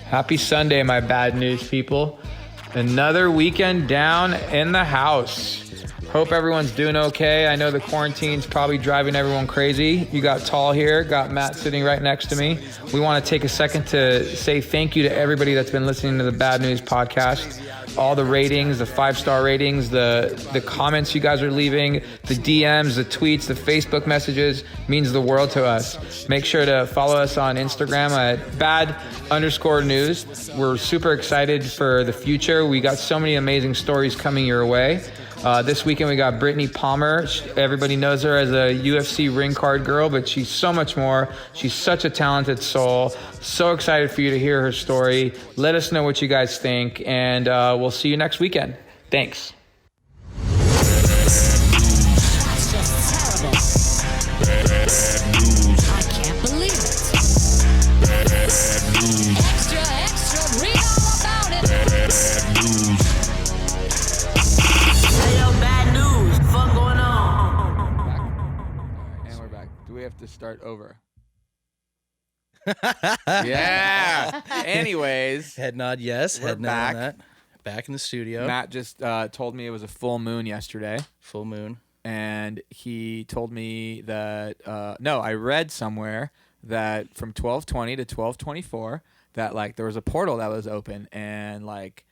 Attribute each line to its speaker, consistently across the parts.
Speaker 1: Happy Sunday, my bad news people. Another weekend down in the house. Hope everyone's doing okay. I know the quarantine's probably driving everyone crazy. You got Tall here, got Matt sitting right next to me. We want to take a second to say thank you to everybody that's been listening to the Bad News podcast. All the ratings, the 5-star ratings, the comments you guys are leaving, the DMs, the tweets, the Facebook messages means the world to us. Make sure to follow us on Instagram at bad_news. We're super excited for the future. We got so many amazing stories coming your way. This weekend we got Brittney Palmer. Everybody knows her as a UFC ring card girl, but she's so much more. She's such a talented soul. So excited for you to hear her story. Let us know what you guys think, and we'll see you next weekend. Thanks. To start over. Yeah. Anyways.
Speaker 2: Head nod, yes. Head nod
Speaker 1: back.
Speaker 2: on that. Back in the studio.
Speaker 1: Matt just told me it was a full moon yesterday.
Speaker 2: Full moon.
Speaker 1: And he told me that, no, I read somewhere that from 12:20 to 12:24 that like there was a portal that was open and like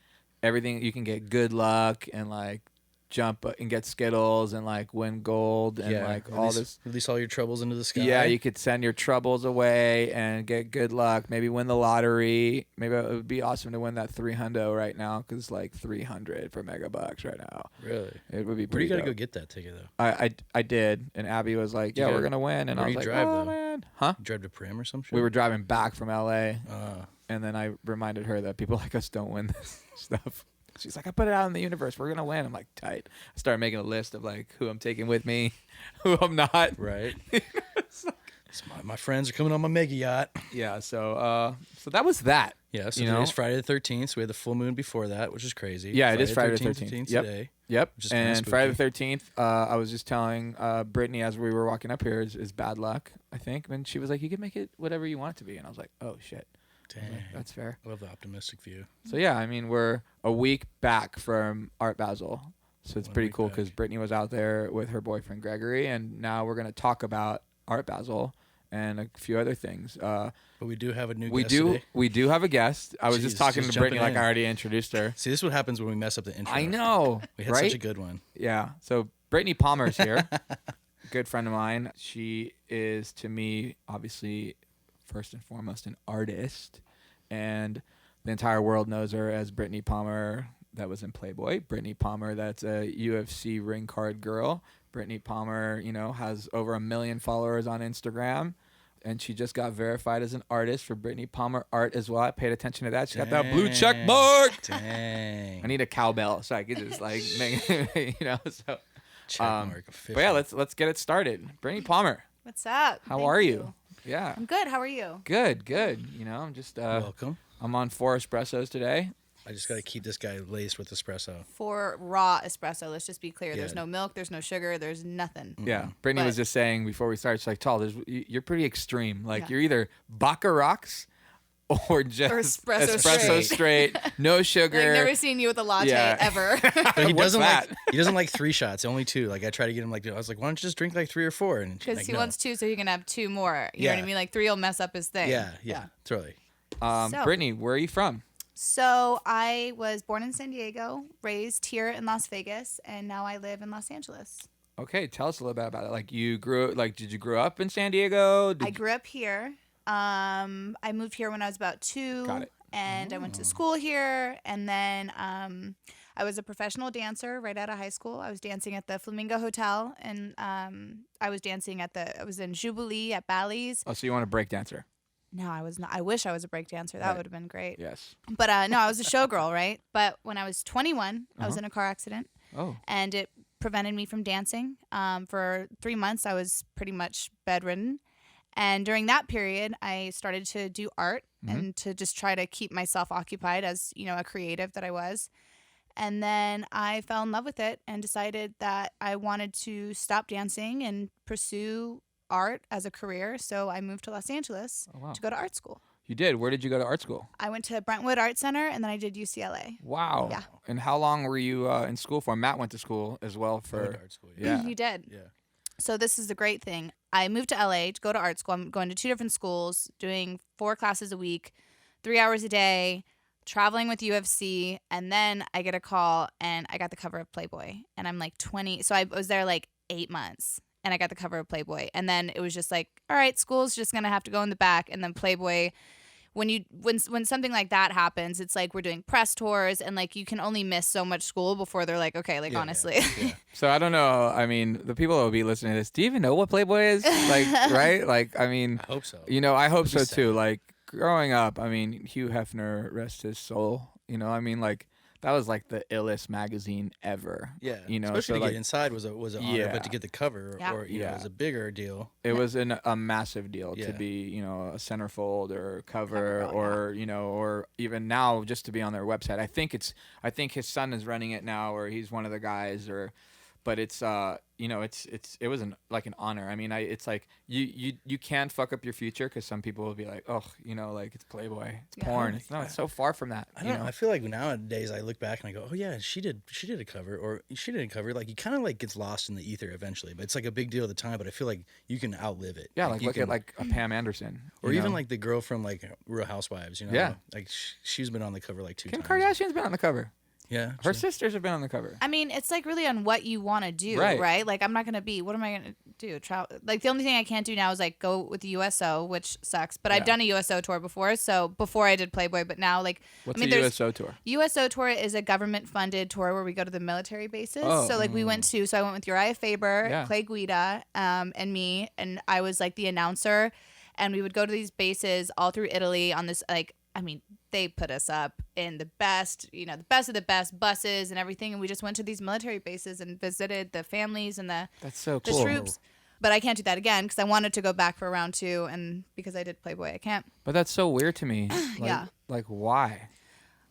Speaker 1: everything, you can get good luck and like jump and get Skittles and like win gold and like all this.
Speaker 2: Release all your troubles into the sky.
Speaker 1: Yeah, you could send your troubles away and get good luck. Maybe win the lottery. Maybe it would be awesome to win that 300 right now because it's like 300 for megabucks right now.
Speaker 2: Really?
Speaker 1: It would be
Speaker 2: Where do you
Speaker 1: pretty
Speaker 2: got to go
Speaker 1: dope.
Speaker 2: get that ticket though?
Speaker 1: I did, and Abby was like, "Yeah, we're gonna win," and I was like,
Speaker 2: drive,
Speaker 1: "Oh
Speaker 2: though?
Speaker 1: man, huh?"
Speaker 2: You drive to Prim or some shit?
Speaker 1: We were driving back from LA, and then I reminded her that people like us don't win this stuff. She's like, I put it out in the universe. We're going to win. I'm like, tight. I started making a list of like who I'm taking with me, who I'm not.
Speaker 2: Right. My friends are coming on my mega yacht.
Speaker 1: Yeah. So that was that.
Speaker 2: Yeah. So today's Friday the 13th. So we had the full moon before that, which is crazy.
Speaker 1: Yeah, it is Friday the 13th. Yep.
Speaker 2: Today.
Speaker 1: Yep.
Speaker 2: Which is
Speaker 1: and Friday the 13th, I was just telling Brittney as we were walking up here is bad luck, I think. And she was like, you can make it whatever you want it to be. And I was like, oh, shit.
Speaker 2: Dang.
Speaker 1: That's fair.
Speaker 2: I love the optimistic view.
Speaker 1: So, yeah, I mean, we're a week back from Art Basel. So it's pretty cool because Brittney was out there with her boyfriend, Gregory. And now we're going to talk about Art Basel and a few other things. But
Speaker 2: we do have a new guest today.
Speaker 1: We do have a guest. I was just talking to Brittney like I already introduced her.
Speaker 2: See, this is what happens when we mess up the intro.
Speaker 1: I know.
Speaker 2: We had such a good one.
Speaker 1: Yeah. So Brittney Palmer's here. Good friend of mine. She is, to me, obviously, first and foremost, an artist. And the entire world knows her as Brittney Palmer that was in Playboy. Brittney Palmer that's a UFC ring card girl. Brittney Palmer, has over 1 million followers on Instagram. And she just got verified as an artist for Brittney Palmer Art as well. I paid attention to that. She got that blue check mark.
Speaker 2: Dang.
Speaker 1: I need a cowbell so I could just like make so
Speaker 2: check mark official.
Speaker 1: But yeah, let's get it started. Brittney Palmer.
Speaker 3: What's up?
Speaker 1: How are you? Yeah.
Speaker 3: I'm good. How are you?
Speaker 1: Good. I'm just
Speaker 2: welcome.
Speaker 1: I'm on 4 espressos today.
Speaker 2: I just got to keep this guy laced with espresso.
Speaker 3: 4 raw espresso. Let's just be clear. Yeah. There's no milk. There's no sugar. There's nothing.
Speaker 1: Yeah. Brittney was just saying before we started, she's like, Tall, you're pretty extreme. Like you're either Baccarat or just espresso straight, no sugar.
Speaker 3: I've never seen you with a latte ever.
Speaker 2: But he doesn't like 3 shots, only 2. Like I try to get him I was like, why don't you just drink like 3 or 4? And
Speaker 3: because he wants 2, so he can have 2 more. You know what I mean? Like 3 will mess up his thing.
Speaker 2: Yeah, totally.
Speaker 1: Brittney, where are you from?
Speaker 3: So I was born in San Diego, raised here in Las Vegas, and now I live in Los Angeles.
Speaker 1: Okay, tell us a little bit about it. Like did you grow up in San Diego?
Speaker 3: I grew up here. I moved here when I was about 2. Got it. And I went to school here, and then I was a professional dancer right out of high school. I was dancing at the Flamingo Hotel, and I was in Jubilee at Bally's.
Speaker 1: Oh, so you want a break dancer?
Speaker 3: No, I was not. I wish I was a break dancer. That would have been great.
Speaker 1: Yes.
Speaker 3: But no, I was a showgirl, right? But when I was 21, I was in a car accident.
Speaker 1: Oh.
Speaker 3: And it prevented me from dancing. For 3 months, I was pretty much bedridden. And during that period, I started to do art and to just try to keep myself occupied as, a creative that I was. And then I fell in love with it and decided that I wanted to stop dancing and pursue art as a career. So I moved to Los Angeles to go to art school.
Speaker 1: You did. Where did you go to art school?
Speaker 3: I went to Brentwood Art Center, and then I did UCLA.
Speaker 1: Wow.
Speaker 3: Yeah.
Speaker 1: And how long were you in school for? Matt went to school as well
Speaker 2: I went
Speaker 1: for.
Speaker 2: to art school.
Speaker 1: Yeah.
Speaker 3: You did.
Speaker 2: Yeah.
Speaker 3: So this is the great thing. I moved to LA to go to art school. I'm going to 2 different schools, doing 4 classes a week, 3 hours a day, traveling with UFC, and then I get a call, and I got the cover of Playboy, and I'm like 20. So I was there like 8 months, and I got the cover of Playboy, and then it was just like, all right, school's just gonna have to go in the back, and then Playboy. When something like that happens, it's like we're doing press tours, and like you can only miss so much school before they're like, okay, like honestly.
Speaker 2: Yeah.
Speaker 1: So I don't know. I mean, the people that will be listening to this, do you even know what Playboy is? Like, right? Like, I mean,
Speaker 2: I hope so.
Speaker 1: you know, I hope so
Speaker 2: That'd be
Speaker 1: too.
Speaker 2: sad.
Speaker 1: Like growing up, I mean, Hugh Hefner, rest his soul. You know, I mean, like that was like the illest magazine ever.
Speaker 2: Yeah.
Speaker 1: You know,
Speaker 2: especially
Speaker 1: so
Speaker 2: to
Speaker 1: like
Speaker 2: get inside was an honor,
Speaker 1: Yeah.
Speaker 2: but to get the cover
Speaker 3: Yeah.
Speaker 2: or you know,
Speaker 1: Yeah.
Speaker 2: it was a bigger deal.
Speaker 1: it was a massive deal to
Speaker 2: Yeah.
Speaker 1: be, you know, a centerfold or cover
Speaker 3: girl,
Speaker 1: or you know, or even now just to be on their website. I think his son is running it now, or he's one of the guys, or. But it's you know, it was like an honor. I mean, it's like you can fuck up your future because some people will be like, oh, you know, like it's Playboy, it's
Speaker 3: Yeah.
Speaker 1: porn. It's so far from that.
Speaker 2: I
Speaker 1: You
Speaker 2: don't know.
Speaker 1: know,
Speaker 2: I feel like nowadays I look back and I go, oh yeah, she did a cover or she did a cover. Like you kind of like gets lost in the ether eventually, but it's like a big deal at the time. But I feel like you can outlive it.
Speaker 1: yeah, like
Speaker 2: you
Speaker 1: look
Speaker 2: can,
Speaker 1: at like a Pam Anderson,
Speaker 2: or
Speaker 1: you
Speaker 2: even
Speaker 1: know?
Speaker 2: like the girl from like Real Housewives. You know,
Speaker 1: Yeah.
Speaker 2: like she's been on the cover like 2
Speaker 1: Kim
Speaker 2: times.
Speaker 1: Kardashian's been on the cover.
Speaker 2: Yeah,
Speaker 1: Her sisters have been on the cover.
Speaker 3: I mean, it's like really on what you want to do,
Speaker 1: Right.
Speaker 3: right? Like, I'm not going to be, what am I going to do? Like, the only thing I can't do now is like go with the USO, which sucks. But I've
Speaker 1: Yeah.
Speaker 3: done a USO tour before. So before I did Playboy, but now, like,
Speaker 1: What's
Speaker 3: I mean,
Speaker 1: a
Speaker 3: there's
Speaker 1: USO tour?
Speaker 3: USO tour is a government funded tour where we go to the military bases.
Speaker 1: Oh.
Speaker 3: So, like, so I went with Uriah Faber,
Speaker 1: Yeah.
Speaker 3: Clay Guida, and me. And I was like the announcer. And we would go to these bases all through Italy on this, like, I mean, they put us up in the best, you know, the best of the best buses and everything. And we just went to these military bases and visited the families and the
Speaker 1: That's so
Speaker 3: the
Speaker 1: cool.
Speaker 3: troops. But I can't do that again because I wanted to go back for round 2. And because I did Playboy, I can't.
Speaker 1: But that's so weird to me. Like,
Speaker 3: Yeah.
Speaker 1: Like why?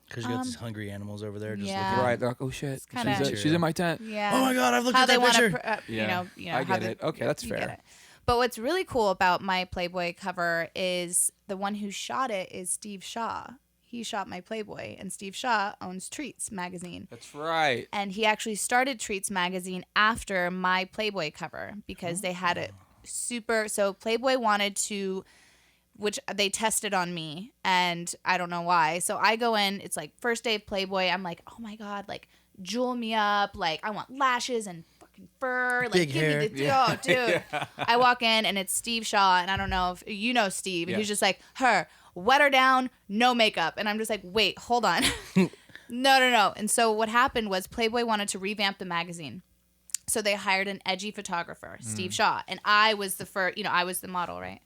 Speaker 2: because you got these hungry animals over there. Just
Speaker 3: yeah.
Speaker 2: looking.
Speaker 1: Right? They're like, oh shit,
Speaker 3: kinda-
Speaker 1: she's in my tent.
Speaker 3: Yeah.
Speaker 2: Oh my god, I've looked
Speaker 3: How
Speaker 2: at
Speaker 3: they
Speaker 2: that
Speaker 3: want
Speaker 2: picture.
Speaker 3: to,
Speaker 1: Yeah.
Speaker 3: you know,
Speaker 1: I
Speaker 3: how
Speaker 1: get
Speaker 3: they-
Speaker 1: it. Okay, that's
Speaker 3: you get
Speaker 1: fair.
Speaker 3: it. But what's really cool about my Playboy cover is the one who shot it is Steve Shaw. He shot my Playboy, and Steve Shaw owns Treats magazine.
Speaker 1: That's right.
Speaker 3: And he actually started Treats magazine after my Playboy cover because they had it so Playboy wanted to, which they tested on me, and I don't know why. So I go in, it's like first day of Playboy. I'm like, oh my God, like jewel me up. Like I want lashes and fucking fur. Like
Speaker 2: Big
Speaker 3: give
Speaker 2: hair.
Speaker 3: me the, oh dude. I walk in and it's Steve Shaw, and I don't know if you know Steve, and
Speaker 1: Yeah.
Speaker 3: he's just like, wet her down, no makeup. And I'm just like, wait, hold on. No. And so what happened was Playboy wanted to revamp the magazine. So they hired an edgy photographer, Steve Shaw. And I was the first, I was the model, right?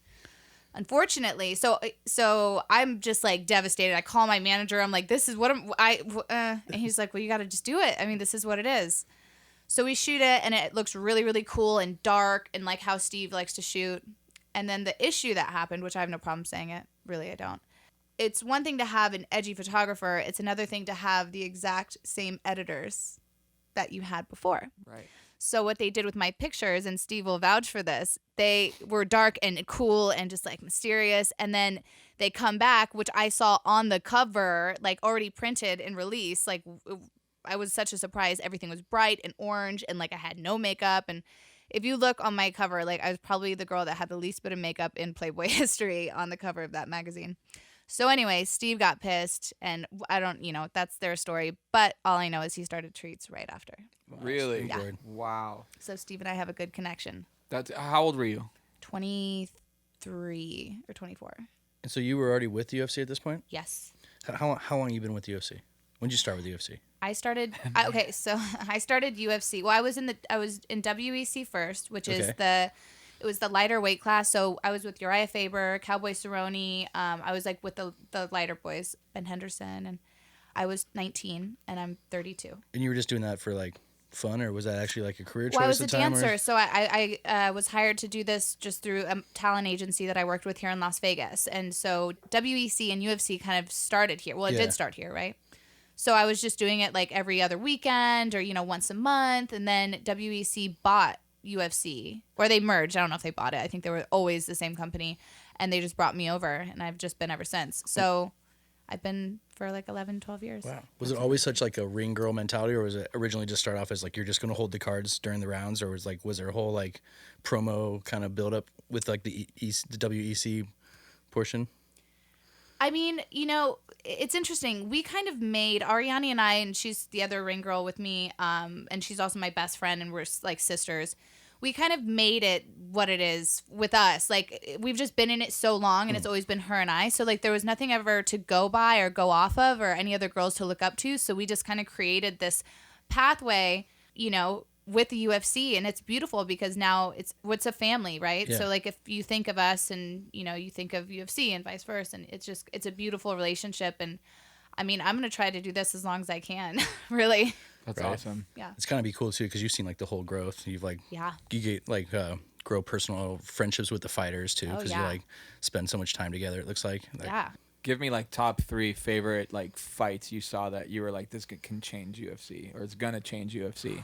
Speaker 3: Unfortunately, so I'm just like devastated. I call my manager. I'm like, this is what and he's like, well, you got to just do it. I mean, this is what it is. So we shoot it, and it looks really, really cool and dark, and like how Steve likes to shoot. And then the issue that happened, which I have no problem saying it, really I don't. It's one thing to have an edgy photographer. It's another thing to have the exact same editors that you had before.
Speaker 1: Right.
Speaker 3: So what they did with my pictures, and Steve will vouch for this, they were dark and cool and just like mysterious. And then they come back, which I saw on the cover, like already printed and released. Like I was such a surprise. Everything was bright and orange, and like I had no makeup. And if you look on my cover, like I was probably the girl that had the least bit of makeup in Playboy history on the cover of that magazine. So anyway, Steve got pissed, and I don't, that's their story. But all I know is he started Treats right after.
Speaker 1: Really?
Speaker 3: Yeah.
Speaker 1: Wow.
Speaker 3: So Steve and I have a good connection.
Speaker 1: That's how old were you?
Speaker 3: 23 or 24.
Speaker 2: And so you were already with UFC at this point?
Speaker 3: Yes.
Speaker 2: How long have you been with UFC? When did you start with UFC?
Speaker 3: I started so I started UFC. Well, I was in WEC first, which is it was the lighter weight class. So I was with Uriah Faber, Cowboy Cerrone. I was like with the lighter boys, Ben Henderson, and I was 19 and I'm 32.
Speaker 2: And you were just doing that for like fun, or was that actually like a career choice
Speaker 3: Well, I was
Speaker 2: at
Speaker 3: a
Speaker 2: the time?
Speaker 3: dancer, so I was hired to do this just through a talent agency that I worked with here in Las Vegas. And so WEC and UFC kind of started here. Well, it did start here, right? So I was just doing it like every other weekend or, once a month. And then WEC bought UFC, or they merged. I don't know if they bought it. I think they were always the same company. and they just brought me over, and I've just been ever since. So I've been for like 11, 12 years.
Speaker 2: Wow. Was it always such like a ring girl mentality, or was it originally just start off as like you're just going to hold the cards during the rounds, or was there a whole like promo kind of build up with like the WEC portion?
Speaker 3: I mean, you know, it's interesting. We kind of made Ariani and I, and she's the other ring girl with me, and she's also my best friend, and we're like sisters. We kind of made it what it is with us. Like, we've just been in it so long, and it's always been her and I. So, like, there was nothing ever to go by or go off of or any other girls to look up to. So we just kind of created this pathway, you know, with the UFC. And it's beautiful because now it's a family, right?
Speaker 2: Yeah.
Speaker 3: So, like, if you think of us and, you know, you think of UFC and vice versa, and it's a beautiful relationship. And, I mean, I'm going to try to do this as long as I can, really.
Speaker 1: That's
Speaker 2: Right.
Speaker 1: awesome.
Speaker 3: Yeah.
Speaker 2: It's kind of be cool too, because you've seen like the whole growth. You've like,
Speaker 3: Yeah.
Speaker 2: you get like grow personal friendships with the fighters too,
Speaker 3: Oh,
Speaker 2: because
Speaker 3: yeah.
Speaker 2: you like spend so much time together. It looks like
Speaker 3: Yeah.
Speaker 1: Give me like top 3 favorite like fights you saw that you were like, this can change UFC, or it's gonna change UFC.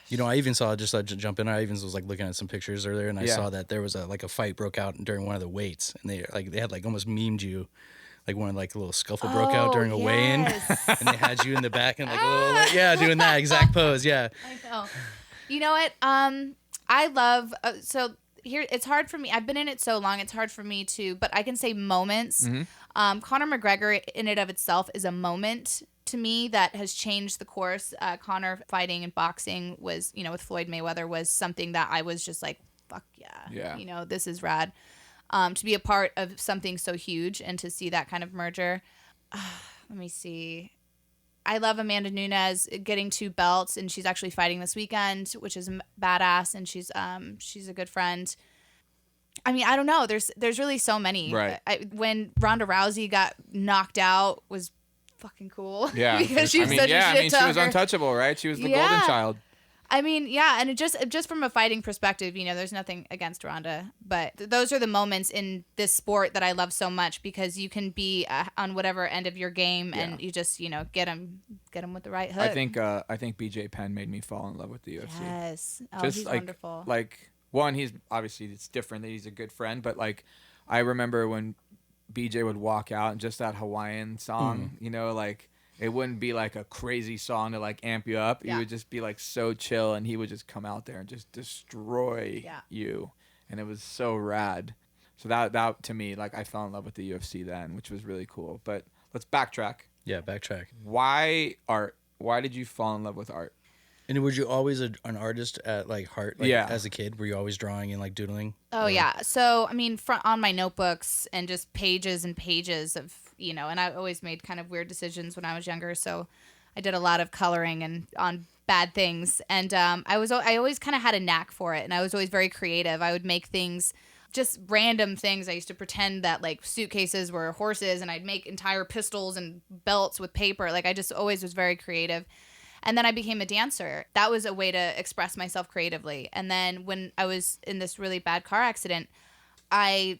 Speaker 2: You know, I even saw, just jump in, I even was like looking at some pictures earlier, and I
Speaker 1: Yeah.
Speaker 2: saw that there was a fight broke out during one of the weights, and they had like almost memed you, like one like a little scuffle broke out during a weigh-in,
Speaker 3: yes.
Speaker 2: and they had you in the back and like a little, like, doing that exact pose, yeah.
Speaker 3: I know. You know what? I love so here. It's hard for me. I've been in it so long. It's hard for me to, but I can say moments. Conor McGregor in and of itself is a moment to me that has changed the course. Conor fighting and boxing was, you know, with Floyd Mayweather was something that I was just like, fuck yeah.
Speaker 1: Yeah.
Speaker 3: You know, this is rad. To be a part of something so huge and to see that kind of merger. Let me see. I love Amanda Nunes getting 2 belts, and she's actually fighting this weekend, which is badass, and she's a good friend. I mean, I don't know. There's really so many.
Speaker 1: Right.
Speaker 3: When Ronda Rousey got knocked out was fucking cool.
Speaker 1: Yeah.
Speaker 3: because she was such a shit
Speaker 1: I mean, she was
Speaker 3: talker.
Speaker 1: untouchable, right? She was the
Speaker 3: Yeah.
Speaker 1: golden child.
Speaker 3: I mean, yeah, and it just from a fighting perspective, you know, there's nothing against Ronda, but those are the moments in this sport that I love so much, because you can be on whatever end of your game, and you just, you know, get them with the right hook.
Speaker 1: I think BJ Penn made me fall in love with the UFC.
Speaker 3: Yes. Oh,
Speaker 1: Just
Speaker 3: he's
Speaker 1: like,
Speaker 3: wonderful.
Speaker 1: Like, one, he's obviously, it's different that he's a good friend, but like, I remember when BJ would walk out and just that Hawaiian song, you know, like, it wouldn't be like a crazy song to like amp you up.
Speaker 3: Yeah.
Speaker 1: You would just be like so chill, and he would just come out there and just destroy you. And it was so rad. So that to me, like, I fell in love with the UFC then, which was really cool. But let's backtrack.
Speaker 2: Yeah, backtrack.
Speaker 1: Why art? Why did you fall in love with art?
Speaker 2: And were you always an artist at like heart? Like,
Speaker 1: Yeah.
Speaker 2: As a kid, were you always drawing and like doodling?
Speaker 3: Oh, yeah. So, I mean, on my notebooks and just pages and pages of, you know, and I always made kind of weird decisions when I was younger. So I did a lot of coloring and on bad things. And I always kind of had a knack for it. And I was always very creative. I would make things, just random things. I used to pretend that like suitcases were horses, and I'd make entire pistols and belts with paper. Like, I just always was very creative. And then I became a dancer. That was a way to express myself creatively. And then when I was in this really bad car accident, I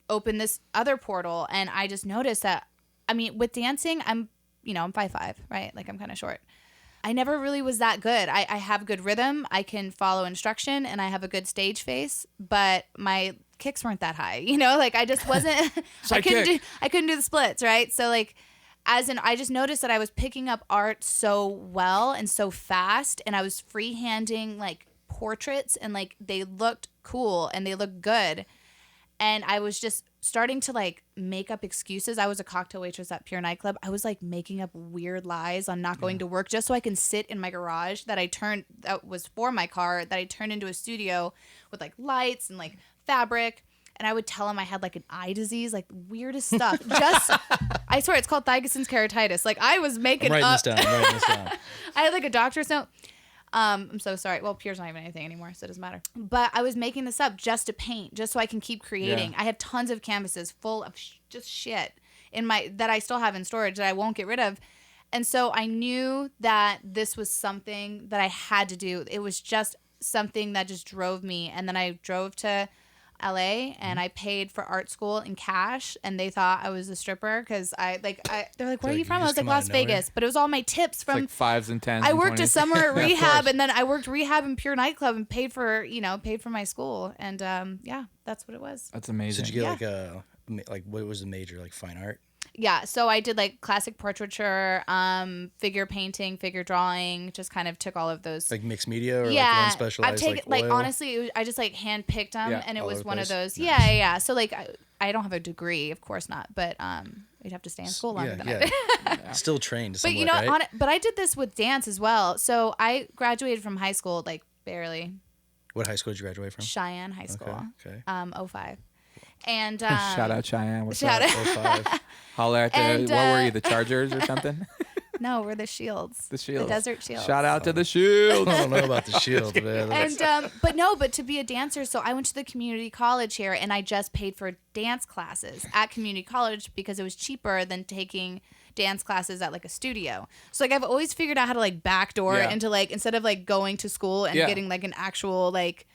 Speaker 3: opened this other portal, and I just noticed that, I mean, with dancing, I'm 5'5", right? Like, I'm kind of short. I never really was that good. I have good rhythm. I can follow instruction, and I have a good stage face, but my kicks weren't that high, you know? Like, I just wasn't, I couldn't do the splits, right? So like, I just noticed that I was picking up art so well and so fast, and I was freehanding like portraits, and like they looked cool and they looked good. And I was just starting to like make up excuses. I was a cocktail waitress at Pure Nightclub. I was like making up weird lies on not going to work just so I can sit in my garage that was for my car, that I turned into a studio with like lights and like fabric. And I would tell him I had like an eye disease, like weirdest stuff. I swear, it's called Thygoson's keratitis. Like, I was making
Speaker 2: I'm writing
Speaker 3: up.
Speaker 2: this down.
Speaker 3: I had like a doctor's note. I'm so sorry. Well, Pierre's not even anything anymore, so it doesn't matter. But I was making this up just to paint, just so I can keep creating.
Speaker 1: Yeah.
Speaker 3: I have tons of canvases full of just shit that I still have in storage that I won't get rid of. And so I knew that this was something that I had to do. It was just something that just drove me. And then I drove to LA, and I paid for art school in cash, and they thought I was a stripper because they're like, where are you from? I was like, Las Vegas, but it was all my tips from
Speaker 1: It's like 5s and 10s.
Speaker 3: I
Speaker 1: and
Speaker 3: worked
Speaker 1: 20s.
Speaker 3: a summer at
Speaker 1: Of
Speaker 3: rehab,
Speaker 1: course.
Speaker 3: and then I worked rehab in Pure Nightclub and paid for my school, and yeah, that's what it was.
Speaker 1: That's
Speaker 2: So
Speaker 1: amazing.
Speaker 2: did you get like what was the major, like fine art?
Speaker 3: Yeah, so I did like classic portraiture, figure painting, figure drawing, just kind of took all of those.
Speaker 2: Like mixed media or like
Speaker 3: Yeah,
Speaker 2: one specialized
Speaker 3: I've taken
Speaker 2: like oil?
Speaker 3: honestly, I just like hand picked them,
Speaker 1: Yeah,
Speaker 3: and it
Speaker 2: all
Speaker 3: was
Speaker 2: over the
Speaker 3: one of
Speaker 2: place.
Speaker 3: those. Yeah. So like I don't have a degree, of course not, but you'd have to stay in school longer than I did.
Speaker 2: Still trained
Speaker 3: But
Speaker 2: somewhat, right?
Speaker 3: but I did this with dance as well. So I graduated from high school like barely.
Speaker 2: What high school did you graduate from?
Speaker 3: Cheyenne High School.
Speaker 2: Okay.
Speaker 3: 05. And
Speaker 1: Shout out Cheyenne. What's
Speaker 3: shout
Speaker 1: up?
Speaker 3: out.
Speaker 2: 05.
Speaker 1: Holler at the,
Speaker 3: And,
Speaker 1: what were you, the Chargers or something?
Speaker 3: No, we're the Shields.
Speaker 1: The Shields.
Speaker 3: The Desert Shields.
Speaker 1: Shout out to the
Speaker 2: I
Speaker 1: Shields.
Speaker 2: don't know about the Shield, man.
Speaker 3: And but to be a dancer, so I went to the community college here, and I just paid for dance classes at community college because it was cheaper than taking dance classes at like a studio. So like I've always figured out how to like backdoor
Speaker 1: Yeah.
Speaker 3: into like, instead of like going to school and
Speaker 1: Yeah.
Speaker 3: getting like an actual like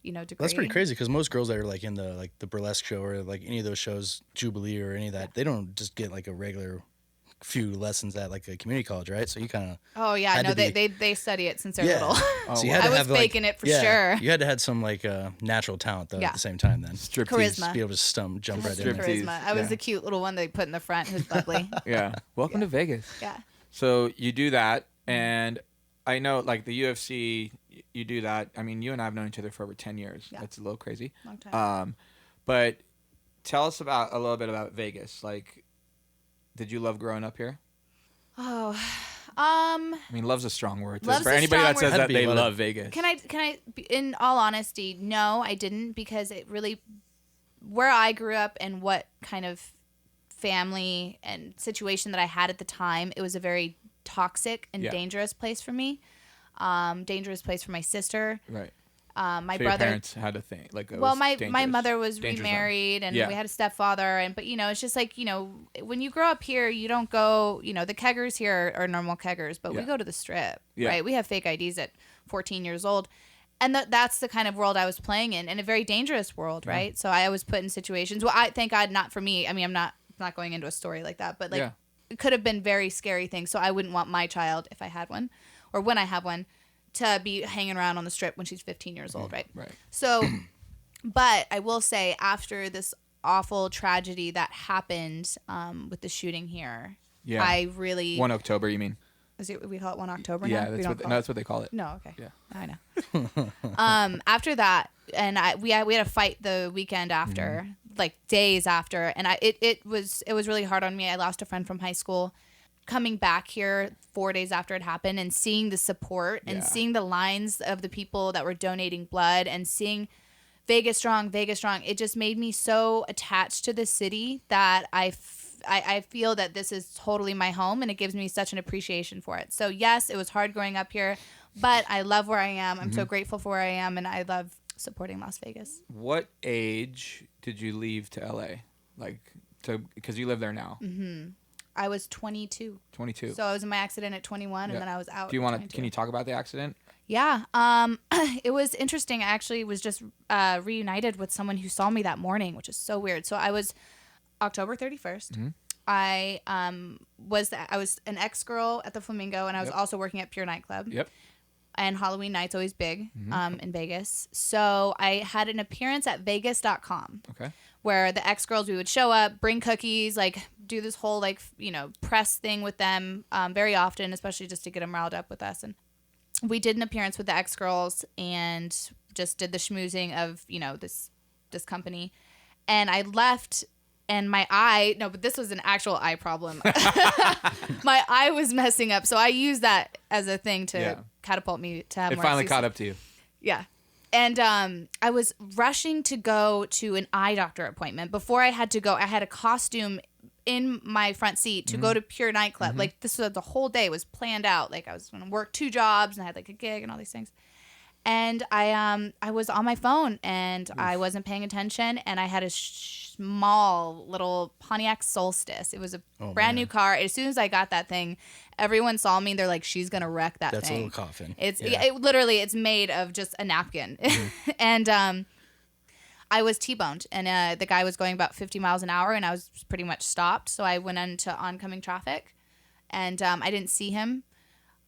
Speaker 3: degree.
Speaker 2: That's pretty crazy because most girls that are like in the burlesque show or like any of those shows, Jubilee or any of that, they don't just get like a regular few lessons at like a community college, right? So you kind of
Speaker 3: Oh yeah,
Speaker 2: had
Speaker 3: no,
Speaker 2: to be-
Speaker 3: they study it since they're
Speaker 2: Yeah.
Speaker 3: little.
Speaker 1: Oh,
Speaker 2: so you
Speaker 1: wow.
Speaker 2: had to
Speaker 3: I was
Speaker 2: have, like,
Speaker 3: faking it for sure.
Speaker 2: You had to have some like natural talent though
Speaker 3: Yeah.
Speaker 2: at the same time then.
Speaker 1: Striptease.
Speaker 3: Charisma.
Speaker 2: Just be able to jump right in there.
Speaker 1: Striptease.
Speaker 3: Charisma. I was
Speaker 1: Yeah.
Speaker 3: the cute little one they put in the front who's ugly.
Speaker 1: Yeah. Welcome to Vegas.
Speaker 3: Yeah.
Speaker 1: So you do that, and I know like the UFC, you do that. I mean, you and I have known each other for over 10 years.
Speaker 3: Yeah.
Speaker 1: That's a little crazy.
Speaker 3: Long time.
Speaker 1: But tell us a little bit about Vegas. Like, did you love growing up here?
Speaker 3: Oh,
Speaker 1: I mean, love's a strong word.
Speaker 3: Love's
Speaker 1: For
Speaker 3: a
Speaker 1: anybody that
Speaker 3: strong
Speaker 1: says
Speaker 3: word.
Speaker 1: that
Speaker 2: Had to be
Speaker 1: they
Speaker 2: a lot of-
Speaker 1: love Vegas.
Speaker 3: Can I, in all honesty, no, I didn't, because it really, where I grew up and what kind of family and situation that I had at the time, it was a very toxic and
Speaker 1: Yeah.
Speaker 3: dangerous place for me. Dangerous place for my sister.
Speaker 1: Right.
Speaker 3: My
Speaker 1: So your
Speaker 3: brother.
Speaker 1: parents had a thing. Like, it
Speaker 3: Well,
Speaker 1: was
Speaker 3: my
Speaker 1: dangerous.
Speaker 3: mother was
Speaker 1: Danger zone.
Speaker 3: remarried, and
Speaker 1: Yeah.
Speaker 3: we had a stepfather, but it's just like, when you grow up here, you don't go, the keggers here are normal keggers, but we
Speaker 1: Yeah.
Speaker 3: go to the strip,
Speaker 1: Yeah.
Speaker 3: right? We have fake IDs at 14 years old. And that's the kind of world I was playing in, and a very dangerous world, right? So I was put in situations. Well, I thank God not for me. I mean, I'm not going into a story like that, but like
Speaker 1: Yeah.
Speaker 3: it could have been very scary things. So I wouldn't want my child, if I had one, or when I have one, to be hanging around on the strip when she's 15 years old, right?
Speaker 1: Right.
Speaker 3: So, but I will say, after this awful tragedy that happened with the shooting here,
Speaker 1: Yeah.
Speaker 3: I really
Speaker 1: 1 October, you mean?
Speaker 3: we call it 1 October
Speaker 1: Yeah,
Speaker 3: now? We
Speaker 1: that's
Speaker 3: don't
Speaker 1: what
Speaker 3: call
Speaker 1: no,
Speaker 3: it-
Speaker 1: that's what they call it.
Speaker 3: No, okay.
Speaker 1: Yeah.
Speaker 3: I know. After that, and we had a fight the weekend after, like days after, and it was really hard on me. I lost a friend from high school. Coming back here 4 days after it happened and seeing the support and
Speaker 1: Yeah.
Speaker 3: seeing the lines of the people that were donating blood and seeing Vegas strong, it just made me so attached to the city that I feel that this is totally my home, and it gives me such an appreciation for it. So yes, it was hard growing up here, but I love where I am. I'm so grateful for where I am, and I love supporting Las Vegas.
Speaker 1: What age did you leave to LA? Like, because you live there now.
Speaker 3: I was 22.
Speaker 1: 22.
Speaker 3: So I was in my accident at 21,
Speaker 1: Yeah.
Speaker 3: and then I was out.
Speaker 1: Do you
Speaker 3: at
Speaker 1: want to?
Speaker 3: 22.
Speaker 1: Can you talk about the accident?
Speaker 3: Yeah. It was interesting. I actually was just reunited with someone who saw me that morning, which is so weird. So I was October 31st. I was an ex-girl at the Flamingo, and I was
Speaker 1: Yep.
Speaker 3: also working at Pure Nightclub.
Speaker 1: Yep.
Speaker 3: And Halloween night's always big in Vegas. So I had an appearance at Vegas.com.
Speaker 1: Okay.
Speaker 3: Where the ex-girls, we would show up, bring cookies, like do this whole like, press thing with them very often, especially just to get them riled up with us. And we did an appearance with the ex-girls and just did the schmoozing of, this company. And I left, and my eye, no, but this was an actual eye problem. My eye was messing up. So I used that as a thing to catapult me to have
Speaker 1: It
Speaker 3: more
Speaker 1: finally
Speaker 3: CC.
Speaker 1: caught up to you.
Speaker 3: Yeah. And I was rushing to go to an eye doctor appointment. Before I had to go, I had a costume in my front seat to go to Pure Nightclub. Like, this was the whole day was planned out. Like, I was going to work 2 jobs, and I had like a gig and all these things. And I was on my phone, and I wasn't paying attention, and I had a small little Pontiac Solstice. It was a brand new car. As soon as I got that thing, everyone saw me, and they're like, she's gonna wreck that
Speaker 2: That's
Speaker 3: thing.
Speaker 2: a little coffin.
Speaker 3: It's it literally, it's made of just a napkin. And I was T-boned, and the guy was going about 50 miles an hour, and I was pretty much stopped. So I went into oncoming traffic, and I didn't see him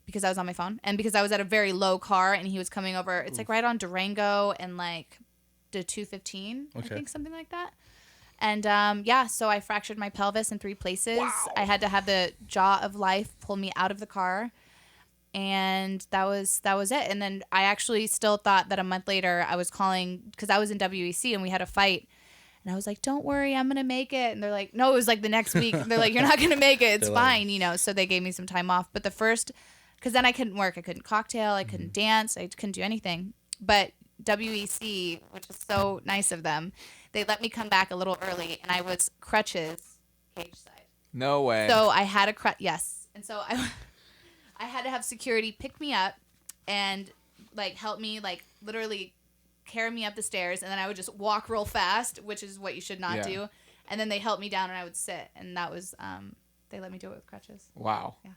Speaker 3: because I was on my phone, and because I was at a very low car, and he was coming over. It's like right on Durango and like the 215, I think, something like that. And so I fractured my pelvis in 3 places. Wow. I had to have the jaw of life pull me out of the car. And that was it. And then I actually still thought that a month later I was calling because I was in WEC and we had a fight. And I was like, don't worry, I'm going to make it. And they're like, no, it was like the next week. They're like, you're not going to make it. It's fine, you know. So they gave me some time off. But because then I couldn't work. I couldn't cocktail. I couldn't dance. I couldn't do anything. But WEC, which was so nice of them, they let me come back a little early. And I was crutches cage side.
Speaker 1: No way.
Speaker 3: So I had yes. And so I had to have security pick me up and like help me like literally carry me up the stairs, and then I would just walk real fast, which is what you should not do. And then they helped me down and I would sit, and that was they let me do it with crutches.
Speaker 1: Wow.
Speaker 3: Yeah.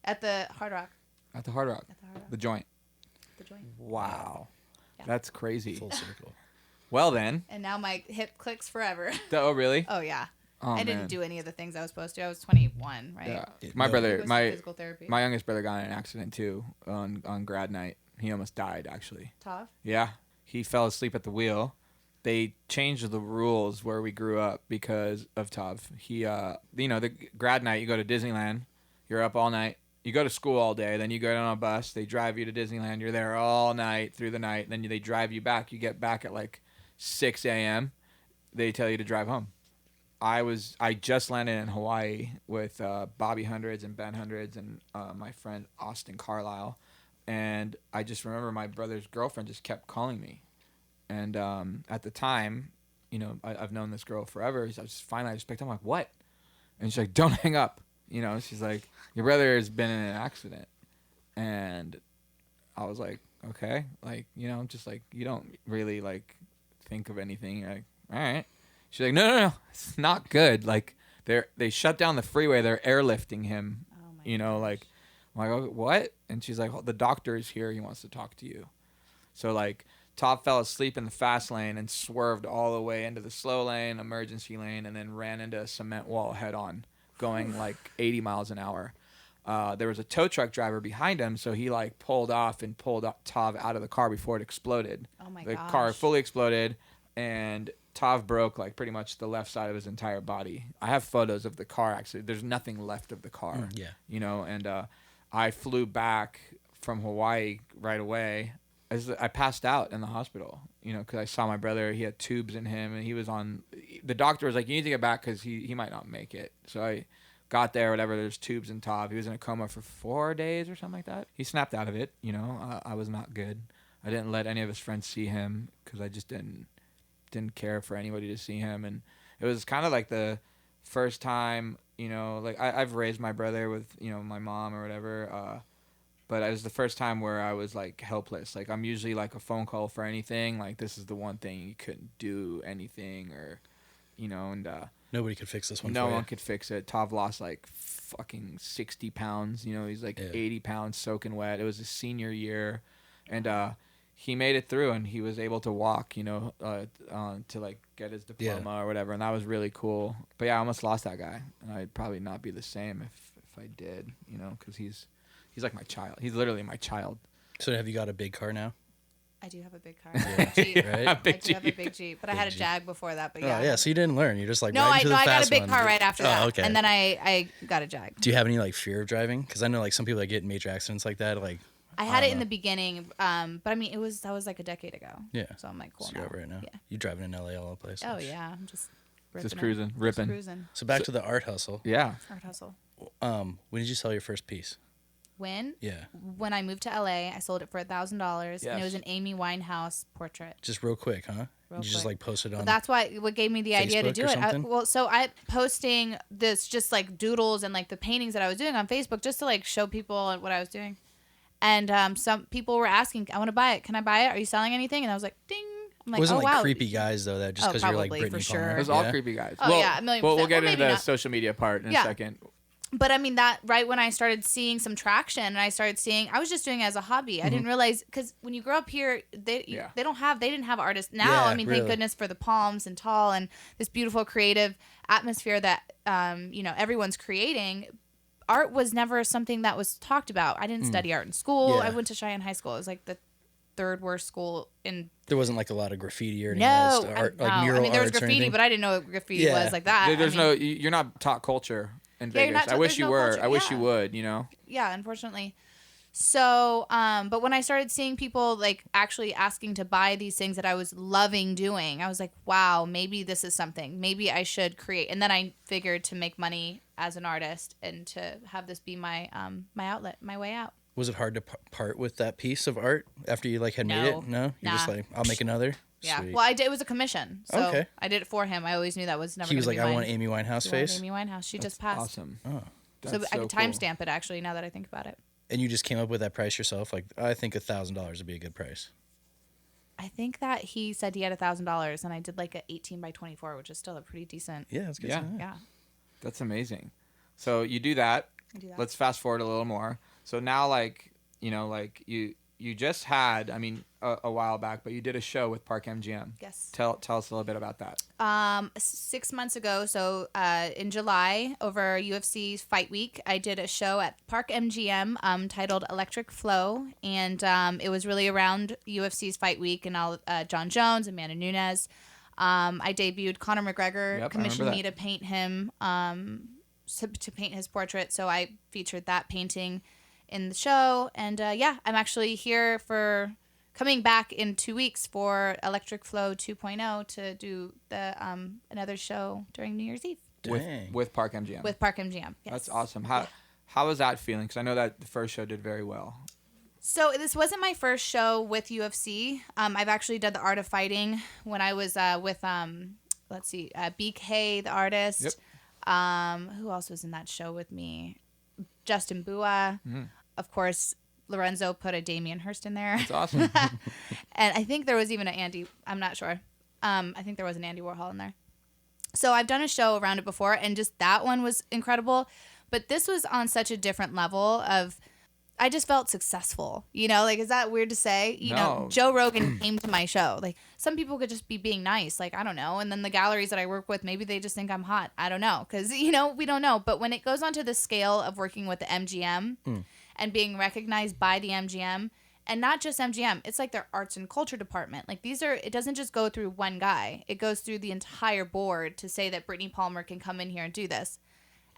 Speaker 3: At the Hard Rock.
Speaker 1: At the Hard Rock. The joint.
Speaker 3: The joint.
Speaker 1: Wow.
Speaker 3: Yeah.
Speaker 1: That's crazy.
Speaker 2: Full circle.
Speaker 1: Well then.
Speaker 3: And now my hip clicks forever.
Speaker 1: Oh really?
Speaker 3: Oh yeah.
Speaker 1: Oh,
Speaker 3: I didn't do any of the things I was supposed to. I was 21, right?
Speaker 1: Yeah. My brother, my
Speaker 3: physical therapy.
Speaker 1: My youngest brother got in an accident too on grad night. He almost died actually.
Speaker 3: Tav?
Speaker 1: Yeah. He fell asleep at the wheel. They changed the rules where we grew up because of Tav. He the grad night, you go to Disneyland, you're up all night. You go to school all day, then you go on a bus, they drive you to Disneyland, you're there all night through the night, then they drive you back. You get back at like 6 a.m. They tell you to drive home. I just landed in Hawaii with Bobby Hundreds and Ben Hundreds and my friend Austin Carlisle, and I just remember my brother's girlfriend just kept calling me, and at the time, you know, I've known this girl forever. I just picked up. I'm like, what? And she's like, don't hang up. You know, she's like, your brother has been in an accident, and I was like, okay, like, you know, just like you don't really like think of anything. You're like, all right. She's like, no, it's not good. Like, they shut down the freeway. They're airlifting him. Oh my you know, gosh. I'm like, oh, what? And she's like, oh, the doctor is here. He wants to talk to you. So, like, Top fell asleep in the fast lane and swerved all the way into the slow lane, emergency lane, and then ran into a cement wall head on, going like 80 miles an hour. There was a tow truck driver behind him, so he, like, pulled off and pulled Tav out of the car before it exploded.
Speaker 3: Oh, my
Speaker 1: gosh. The
Speaker 3: gosh.
Speaker 1: car fully exploded, and Tav broke like pretty much the left side of his entire body. I have photos of the car actually. There's nothing left of the car.
Speaker 2: Yeah.
Speaker 1: You know, and I flew back from Hawaii right away. I passed out in the hospital, you know, because I saw my brother. He had tubes in him, and he was on. The doctor was like, "You need to get back because he might not make it." So I got there, whatever. There's tubes in Tav. He was in a coma for 4 days or something like that. He snapped out of it. You know, I was not good. I didn't let any of his friends see him because I just didn't care for anybody to see him. And it was kind of like the first time, you know, like I've raised my brother with, you know, my mom or whatever, but it was the first time where I was like helpless. Like I'm usually like a phone call for anything. Like this is the one thing you couldn't do anything, or, you know, and
Speaker 2: nobody could fix this one.
Speaker 1: No one could fix it. Tav lost like fucking 60 pounds. You know, he's like 80 pounds soaking wet. It was his senior year, and he made it through, and he was able to walk, you know, to like get his diploma or whatever, and that was really cool. But yeah, I almost lost that guy, and I'd probably not be the same if I did, you know, because he's like my child. He's literally my child.
Speaker 2: So have you got a big car now?
Speaker 3: I do have a big car. Jeep.
Speaker 2: Right?
Speaker 3: I do have a big Jeep, but I had a Jag before that. But yeah.
Speaker 2: Oh yeah, so you didn't learn. You're just like
Speaker 3: no,
Speaker 2: right into the
Speaker 3: I got
Speaker 2: fast
Speaker 3: a big
Speaker 2: one.
Speaker 3: car right after that.
Speaker 2: Okay.
Speaker 3: And then I got a Jag.
Speaker 2: Do you have any like fear of driving? Because I know like some people that get in major accidents like that, like.
Speaker 3: I had it in the beginning, but I mean that was like a decade ago.
Speaker 2: Yeah.
Speaker 3: So I'm like cool
Speaker 2: so
Speaker 3: now.
Speaker 2: You're over it now.
Speaker 3: Yeah.
Speaker 2: You driving in LA all the place.
Speaker 3: Oh yeah, I'm just
Speaker 1: cruising, ripping.
Speaker 3: Just cruising.
Speaker 2: So back to the art hustle.
Speaker 1: Yeah.
Speaker 3: Art hustle.
Speaker 2: When did you sell your first piece?
Speaker 3: When?
Speaker 2: Yeah.
Speaker 3: When I moved to LA, I sold it for $1,000,
Speaker 1: Yes.
Speaker 3: and it was an Amy Winehouse portrait.
Speaker 2: Just real quick, huh?
Speaker 3: Real
Speaker 2: you just
Speaker 3: quick.
Speaker 2: like posted on.
Speaker 3: Well, that's what gave me the idea to
Speaker 2: Facebook
Speaker 3: do
Speaker 2: or
Speaker 3: it.
Speaker 2: something?
Speaker 3: So I posting this just like doodles and like the paintings that I was doing on Facebook just to like show people what I was doing. And some people were asking, I want to buy it. Can I buy it? Are you selling anything? And I was like, ding. I'm like,
Speaker 2: wasn't
Speaker 3: oh,
Speaker 2: like
Speaker 3: wow.
Speaker 2: creepy guys though that just because you're like
Speaker 3: probably,
Speaker 2: Brittney
Speaker 3: for sure.
Speaker 2: Palmer.
Speaker 1: It was all creepy guys.
Speaker 3: Oh, yeah, a million
Speaker 1: We'll
Speaker 3: percent.
Speaker 1: get
Speaker 3: Well,
Speaker 1: into
Speaker 3: maybe
Speaker 1: the
Speaker 3: not.
Speaker 1: social media part in a
Speaker 3: Yeah.
Speaker 1: second.
Speaker 3: But I mean, that right when I started seeing some traction and I was just doing it as a hobby. I didn't realize, because when you grow up here, they didn't have artists. Now, I mean, thank goodness for the Palms and Tall and this beautiful creative atmosphere that, everyone's creating. Art was never something that was talked about. I didn't study art in school. I went to Cheyenne High School. It was like the third worst school in.
Speaker 2: There wasn't like a lot of graffiti or anything.
Speaker 3: No,
Speaker 2: Art,
Speaker 3: no.
Speaker 2: like mural
Speaker 3: I mean, there was
Speaker 2: arts or
Speaker 3: graffiti,
Speaker 2: anything.
Speaker 3: but I didn't know what graffiti was like that.
Speaker 1: You're not taught culture in
Speaker 3: Yeah, you're
Speaker 1: Vegas.
Speaker 3: not
Speaker 1: I wish
Speaker 3: there's
Speaker 1: you
Speaker 3: no
Speaker 1: were.
Speaker 3: culture,
Speaker 1: I wish
Speaker 3: yeah.
Speaker 1: you would. You know.
Speaker 3: Yeah, unfortunately. So, but when I started seeing people like actually asking to buy these things that I was loving doing, I was like, wow, maybe this is something. Maybe I should create. And then I figured to make money as an artist and to have this be my my outlet, my way out.
Speaker 2: Was it hard to part with that piece of art after you like had made it? No, you're just like, I'll make another.
Speaker 3: Yeah.
Speaker 2: Sweet.
Speaker 3: Well, I did. It was a commission, so
Speaker 2: Okay.
Speaker 3: I did it for him. I always knew that was never.
Speaker 2: He was
Speaker 3: gonna
Speaker 2: like,
Speaker 3: be
Speaker 2: I
Speaker 3: mine.
Speaker 2: want Amy Winehouse
Speaker 3: He wanted
Speaker 2: face.
Speaker 3: Amy Winehouse. She just passed.
Speaker 1: Awesome.
Speaker 2: Oh.
Speaker 3: So
Speaker 1: That's
Speaker 3: I could
Speaker 1: cool.
Speaker 3: timestamp it actually. Now that I think about it,
Speaker 2: And you just came up with that price yourself? Like, I think $1,000 would be a good price.
Speaker 3: I think that he said he had $1,000, and I did like a 18 by 24, which is still a pretty decent.
Speaker 2: Yeah, that's good.
Speaker 1: Yeah.
Speaker 3: Yeah.
Speaker 1: That's amazing. So you do that.
Speaker 3: I do that.
Speaker 1: Let's fast forward a little more. So now, like you just had, I mean, a while back, but you did a show with Park MGM.
Speaker 3: Yes.
Speaker 1: Tell us a little bit about that.
Speaker 3: 6 months ago, so in July, over UFC's Fight Week, I did a show at Park MGM titled Electric Flow, and it was really around UFC's Fight Week and all John Jones, Amanda Nunes. I debuted Conor McGregor,
Speaker 1: Yep, I
Speaker 3: commissioned
Speaker 1: remember
Speaker 3: me to paint him, to paint his portrait, so I featured that painting in the show, and I'm actually here for coming back in 2 weeks for Electric Flow 2.0 to do the another show during New Year's Eve
Speaker 2: Dang.
Speaker 1: With Park MGM.
Speaker 3: with Park MGM. Yes.
Speaker 1: That's awesome. How was that feeling? Because I know that the first show did very well.
Speaker 3: So this wasn't my first show with UFC. I've actually done the Art of Fighting when I was with BK, the artist.
Speaker 1: Yep.
Speaker 3: Who else was in that show with me? Justin Bua.
Speaker 1: Mm-hmm.
Speaker 3: Of course, Lorenzo put a Damien Hirst in there.
Speaker 1: That's awesome.
Speaker 3: And I think there was even an Andy. I'm not sure. I think there was an Andy Warhol in there. So I've done a show around it before, and just that one was incredible. But this was on such a different level of, I just felt successful. You know, like, is that weird to say? You know, Joe Rogan came to my show. Like, some people could just be being nice. Like, I don't know. And then the galleries that I work with, maybe they just think I'm hot. I don't know. Because, we don't know. But when it goes onto the scale of working with the MGM and being recognized by the MGM, and not just MGM, it's like their arts and culture department. Like, it doesn't just go through one guy. It goes through the entire board to say that Brittney Palmer can come in here and do this.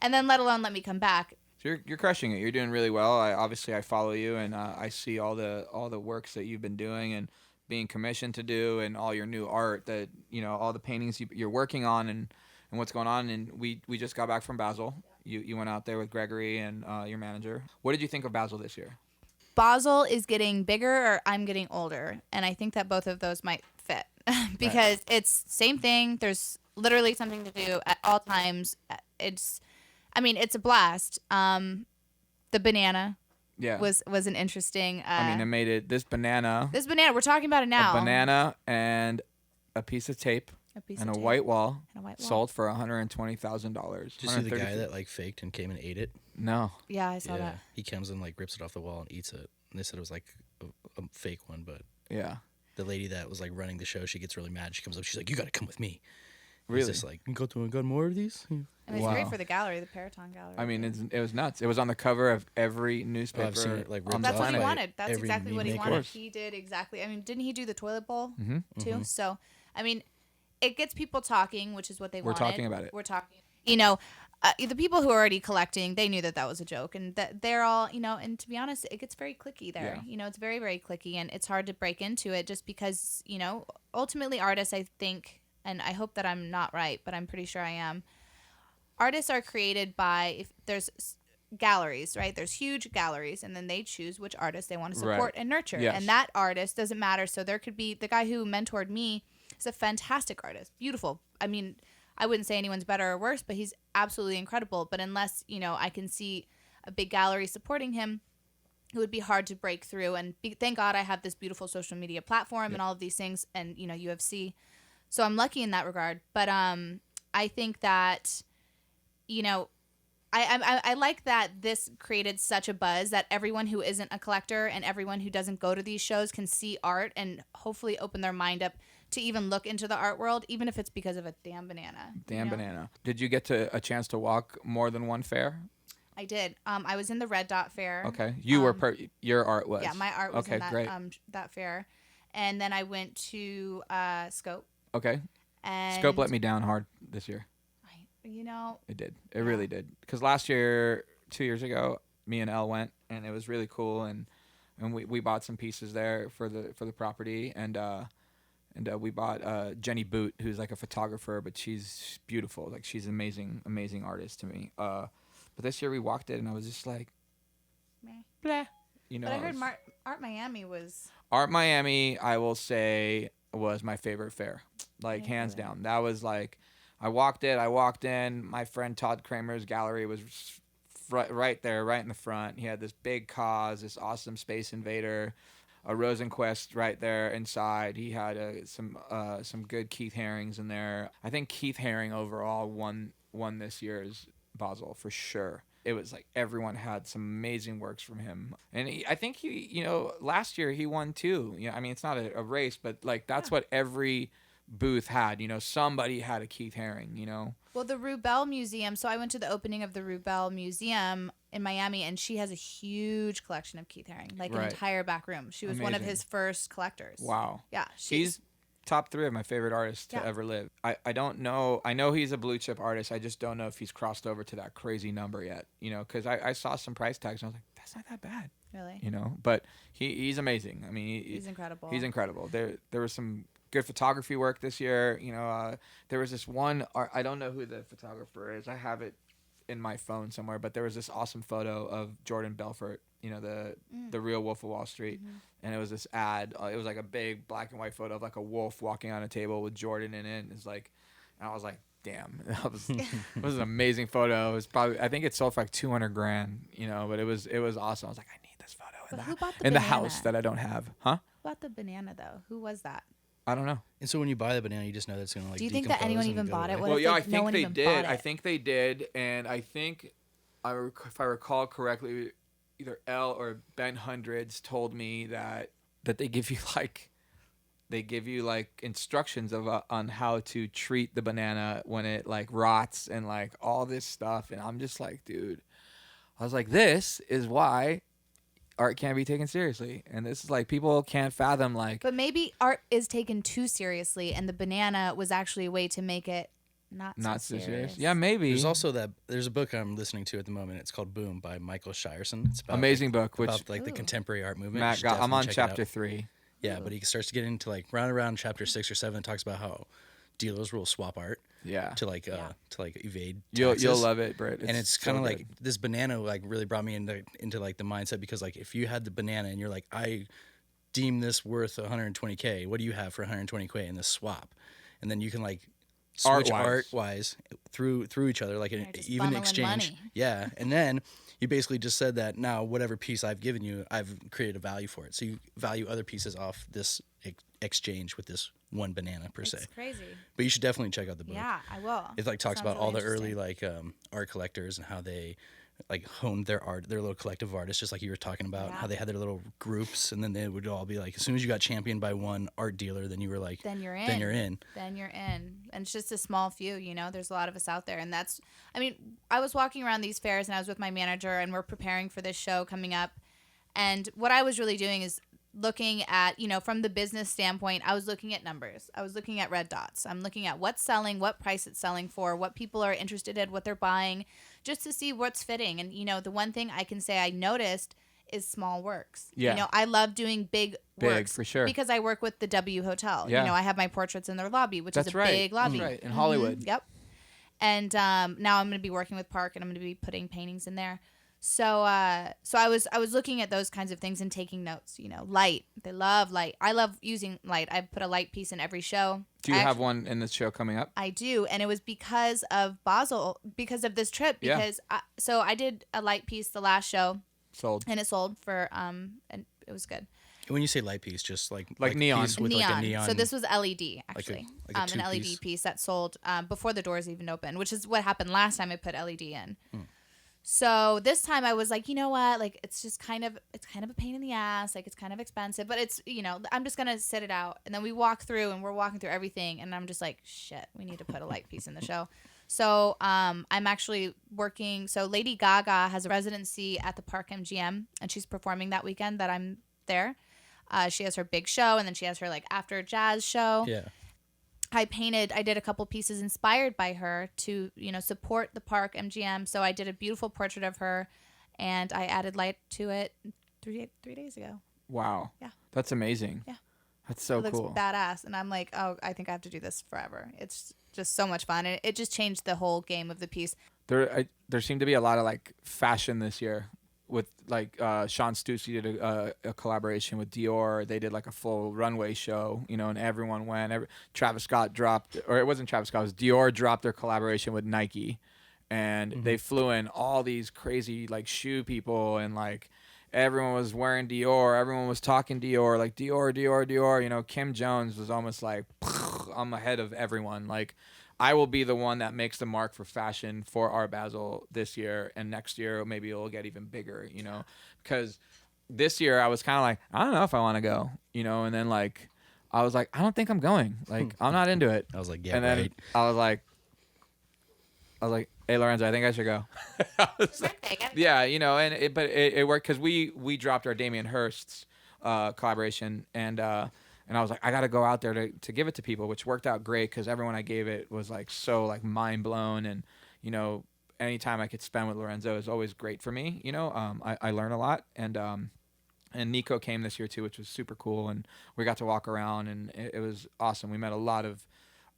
Speaker 3: And then let alone let me come back.
Speaker 1: So you're crushing it. You're doing really well. I follow you, and I see all the works that you've been doing and being commissioned to do, and all your new art that all the paintings you're working on, and what's going on. And we just got back from Basel. You went out there with Gregory and your manager. What did you think of Basel this year?
Speaker 3: Basel is getting bigger, or I'm getting older, and I think that both of those might fit because it's same thing. There's literally something to do at all times. It's a blast. The banana was an interesting.
Speaker 1: I made it. This banana.
Speaker 3: We're talking about it now.
Speaker 1: A banana and a piece of tape and a white wall sold for $120,000.
Speaker 2: Did you see the guy that like faked and came and ate it?
Speaker 1: No.
Speaker 3: Yeah, I saw that.
Speaker 2: He comes and like rips it off the wall and eats it. And they said it was like a fake one, but
Speaker 1: yeah.
Speaker 2: The lady that was like running the show, she gets really mad. She comes up, she's like, "You got to come with me."
Speaker 1: Really?
Speaker 2: He's just like, got more of these?
Speaker 3: And it's great for the gallery, the Periton Gallery.
Speaker 1: I mean, it was nuts. It was on the cover of every newspaper.
Speaker 2: I've seen it, like,
Speaker 1: on the
Speaker 3: That's what he
Speaker 1: planet.
Speaker 3: wanted. That's
Speaker 2: Every
Speaker 3: exactly what he
Speaker 2: meme
Speaker 3: wanted.
Speaker 1: maker.
Speaker 3: He did exactly. I mean, didn't he do the toilet bowl
Speaker 1: Mm-hmm.
Speaker 3: too? So, I mean, it gets people talking, which is what they
Speaker 1: We're
Speaker 3: wanted.
Speaker 1: talking about it.
Speaker 3: We're talking. The people who are already collecting, they knew that was a joke, and that they're all, and to be honest, it gets very cliquey there.
Speaker 1: Yeah.
Speaker 3: It's very, very cliquey, and it's hard to break into it just because, ultimately artists, I think, and I hope that I'm not right, but I'm pretty sure I am. Artists are created by, if there's galleries, right? There's huge galleries, and then they choose which artist they want to support and nurture.
Speaker 1: Yes.
Speaker 3: And that artist doesn't matter. So there could be the guy who mentored me is a fantastic artist, beautiful. I mean, I wouldn't say anyone's better or worse, but he's absolutely incredible. But unless, I can see a big gallery supporting him, it would be hard to break through. And thank God I have this beautiful social media platform and all of these things, and, UFC. So I'm lucky in that regard. But I think that, I like that this created such a buzz that everyone who isn't a collector and everyone who doesn't go to these shows can see art and hopefully open their mind up to even look into the art world, even if it's because of a damn banana.
Speaker 1: Damn banana. Did you get a chance to walk more than one fair?
Speaker 3: I did. I was in the Red Dot Fair.
Speaker 1: Okay. Your art was.
Speaker 3: Yeah, my art was
Speaker 1: okay,
Speaker 3: in that
Speaker 1: great.
Speaker 3: That fair. And then I went to Scope.
Speaker 1: Okay.
Speaker 3: And
Speaker 1: Scope let me down hard this year. It did. It really did. Because last year, 2 years ago, me and Elle went, and it was really cool, and we bought some pieces there for the property, and we bought Jenny Boot, who's like a photographer, but she's beautiful. Like, she's an amazing artist to me. But this year we walked it, and I was just like,
Speaker 3: meh.
Speaker 1: Blah. You know.
Speaker 3: But I heard Art Miami was.
Speaker 1: Art Miami, I will say, was my favorite fair, like hands down. That was like, I walked in. My friend Todd Kramer's gallery was right there, right in the front. He had this big Cause, this awesome Space Invader, a Rosenquist right there inside. He had some good Keith Harings in there. I think Keith Haring overall won this year's Basel for sure. It was like everyone had some amazing works from him, and I think he, last year he won too. I mean, it's not a race, but like that's what every booth had. Somebody had a Keith Haring.
Speaker 3: Well, the Rubel Museum. So I went to the opening of the Rubel Museum in Miami, and she has a huge collection of Keith Haring, like an entire back room. She was one of his first collectors.
Speaker 1: Wow.
Speaker 3: Yeah,
Speaker 1: he's top 3 of my favorite artists to ever live. I don't know. I know he's a blue chip artist. I just don't know if he's crossed over to that crazy number yet. Because I saw some price tags and I was like, that's not that bad.
Speaker 3: Really?
Speaker 1: But he's amazing. I mean,
Speaker 3: he's incredible.
Speaker 1: He's incredible. There was some good photography work this year. There was this one art, I don't know who the photographer is. I have it in my phone somewhere, but there was this awesome photo of Jordan Belfort, the real Wolf of Wall Street. And it was this ad. It was like a big black and white photo of like a wolf walking on a table with Jordan in it. It's like, and I was like, damn, it was an amazing photo. It was probably, I think it sold for like $200,000, but it was awesome. I was like, I need this photo in the house that I don't have. Huh?
Speaker 3: Who bought the banana though? Who was that?
Speaker 1: I don't know.
Speaker 2: And so when you buy the banana, you just know that it's gonna like.
Speaker 3: Do you think that anyone even bought it?
Speaker 1: Well, yeah, I think they did. I think they did, and I think, if I recall correctly, either Elle or Ben Hundreds told me that they give you like instructions on how to treat the banana when it like rots and like all this stuff, and I'm just like, dude, I was like, this is why art can't be taken seriously, and this is like people can't fathom like.
Speaker 3: But maybe art is taken too seriously, and the banana was actually a way to make it not so serious.
Speaker 1: Yeah, maybe.
Speaker 2: There's a book I'm listening to at the moment. It's called Boom by Michael Shierson. It's about
Speaker 1: amazing book, which
Speaker 2: about like the contemporary art movement.
Speaker 1: Matt I'm on chapter 3.
Speaker 2: Yeah, but he starts to get into like around chapter 6 or 7. It talks about how dealers will swap art.
Speaker 1: Yeah.
Speaker 2: To evade taxes.
Speaker 1: You'll love it, Britt.
Speaker 2: And it's kind of like this banana like really brought me into like the mindset, because like if you had the banana and you're like, I deem this worth $120K, what do you have for $120K in this swap? And then you can like switch art-wise through each other, like an even exchange.
Speaker 3: Money.
Speaker 2: Yeah, and then you basically just said that now whatever piece I've given you, I've created a value for it. So you value other pieces off this exchange with this one banana per se.
Speaker 3: It's crazy.
Speaker 2: But you should definitely check out the book.
Speaker 3: Yeah, I will.
Speaker 2: It like talks about all the early like art collectors and how they like honed their art, their little collective artists, just like you were talking about, how they had their little groups, and then they would all be like, as soon as you got championed by one art dealer, then you were like,
Speaker 3: then you're in. And it's just a small few, there's a lot of us out there. And I was walking around these fairs and I was with my manager and we're preparing for this show coming up. And what I was really doing is looking at, from the business standpoint, I was looking at numbers. I was looking at red dots. I'm looking at what's selling, what price it's selling for, what people are interested in, what they're buying, just to see what's fitting. And, the one thing I can say I noticed is small works.
Speaker 1: Yeah.
Speaker 3: I love doing big works.
Speaker 1: For sure.
Speaker 3: Because I work with the W Hotel.
Speaker 1: Yeah.
Speaker 3: I have my portraits in their lobby, which is a
Speaker 1: right.
Speaker 3: big lobby.
Speaker 1: That's right. In Hollywood.
Speaker 3: Yep. And now I'm going to be working with Park and I'm going to be putting paintings in there. So I was looking at those kinds of things and taking notes. Light. They love light. I love using light. I put a light piece in every show.
Speaker 1: Do you have one in this show coming up?
Speaker 3: I do, and it was because of Basel, because of this trip. Because I did a light piece the last show.
Speaker 1: Sold.
Speaker 3: And it sold for and it was good.
Speaker 2: When you say light piece, just like
Speaker 1: neon.
Speaker 2: Piece with
Speaker 3: neon.
Speaker 2: Like a neon.
Speaker 3: So this was LED actually,
Speaker 2: like a
Speaker 3: an LED piece that sold before the doors even opened, which is what happened last time I put LED in. So this time I was like, you know what? Like, it's kind of a pain in the ass. Like, it's kind of expensive, but it's, I'm just going to sit it out. And then we walk through and we're walking through everything. And I'm just like, shit, we need to put a light piece in the show. So I'm actually working. So Lady Gaga has a residency at the Park MGM, and she's performing that weekend that I'm there. She has her big show, and then she has her like after jazz show.
Speaker 2: Yeah.
Speaker 3: I did a couple pieces inspired by her to, support the Park MGM. So I did a beautiful portrait of her, and I added light to it 3 days ago.
Speaker 1: Wow.
Speaker 3: Yeah.
Speaker 1: That's amazing.
Speaker 3: Yeah.
Speaker 1: That's so
Speaker 3: It looks
Speaker 1: cool.
Speaker 3: badass. And I'm like, oh, I think I have to do this forever. It's just so much fun. And it just changed the whole game of the piece.
Speaker 1: There seemed to be a lot of like fashion this year with like Sean Stussy did a collaboration with Dior. They did like a full runway show, and everyone went. Travis Scott dropped, or it wasn't Travis Scott, it was Dior dropped their collaboration with Nike, and they flew in all these crazy like shoe people, and like everyone was wearing Dior, everyone was talking Dior, like Dior, Dior, Dior. Kim Jones was almost like, I'm ahead of everyone. Like, I will be the one that makes the mark for fashion for Art Basel this year, and next year maybe it'll get even bigger, because this year I was kind of like, I don't know if I want to go, and then like I was like, I don't think I'm going, like I'm not into it.
Speaker 2: I was like, yeah,
Speaker 1: and then
Speaker 2: right.
Speaker 1: I was like, hey Lorenzo, I think I should go. I was like, yeah, but it worked because we dropped our Damien Hirst's collaboration, and I was like, I got to go out there to give it to people, which worked out great because everyone I gave it was like so like mind blown. And, anytime I could spend with Lorenzo is always great for me. I learn a lot. And Nico came this year too, which was super cool. And we got to walk around, and it was awesome. We met a lot of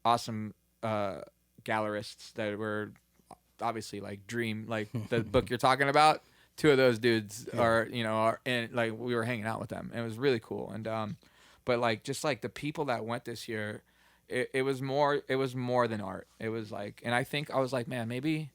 Speaker 1: awesome gallerists that were obviously like Dream, like the book you're talking about. Two of those dudes are in, like, we were hanging out with them, and it was really cool. And, but like just like the people that went this year, it was more than art. It was like, and I think I was like, man, maybe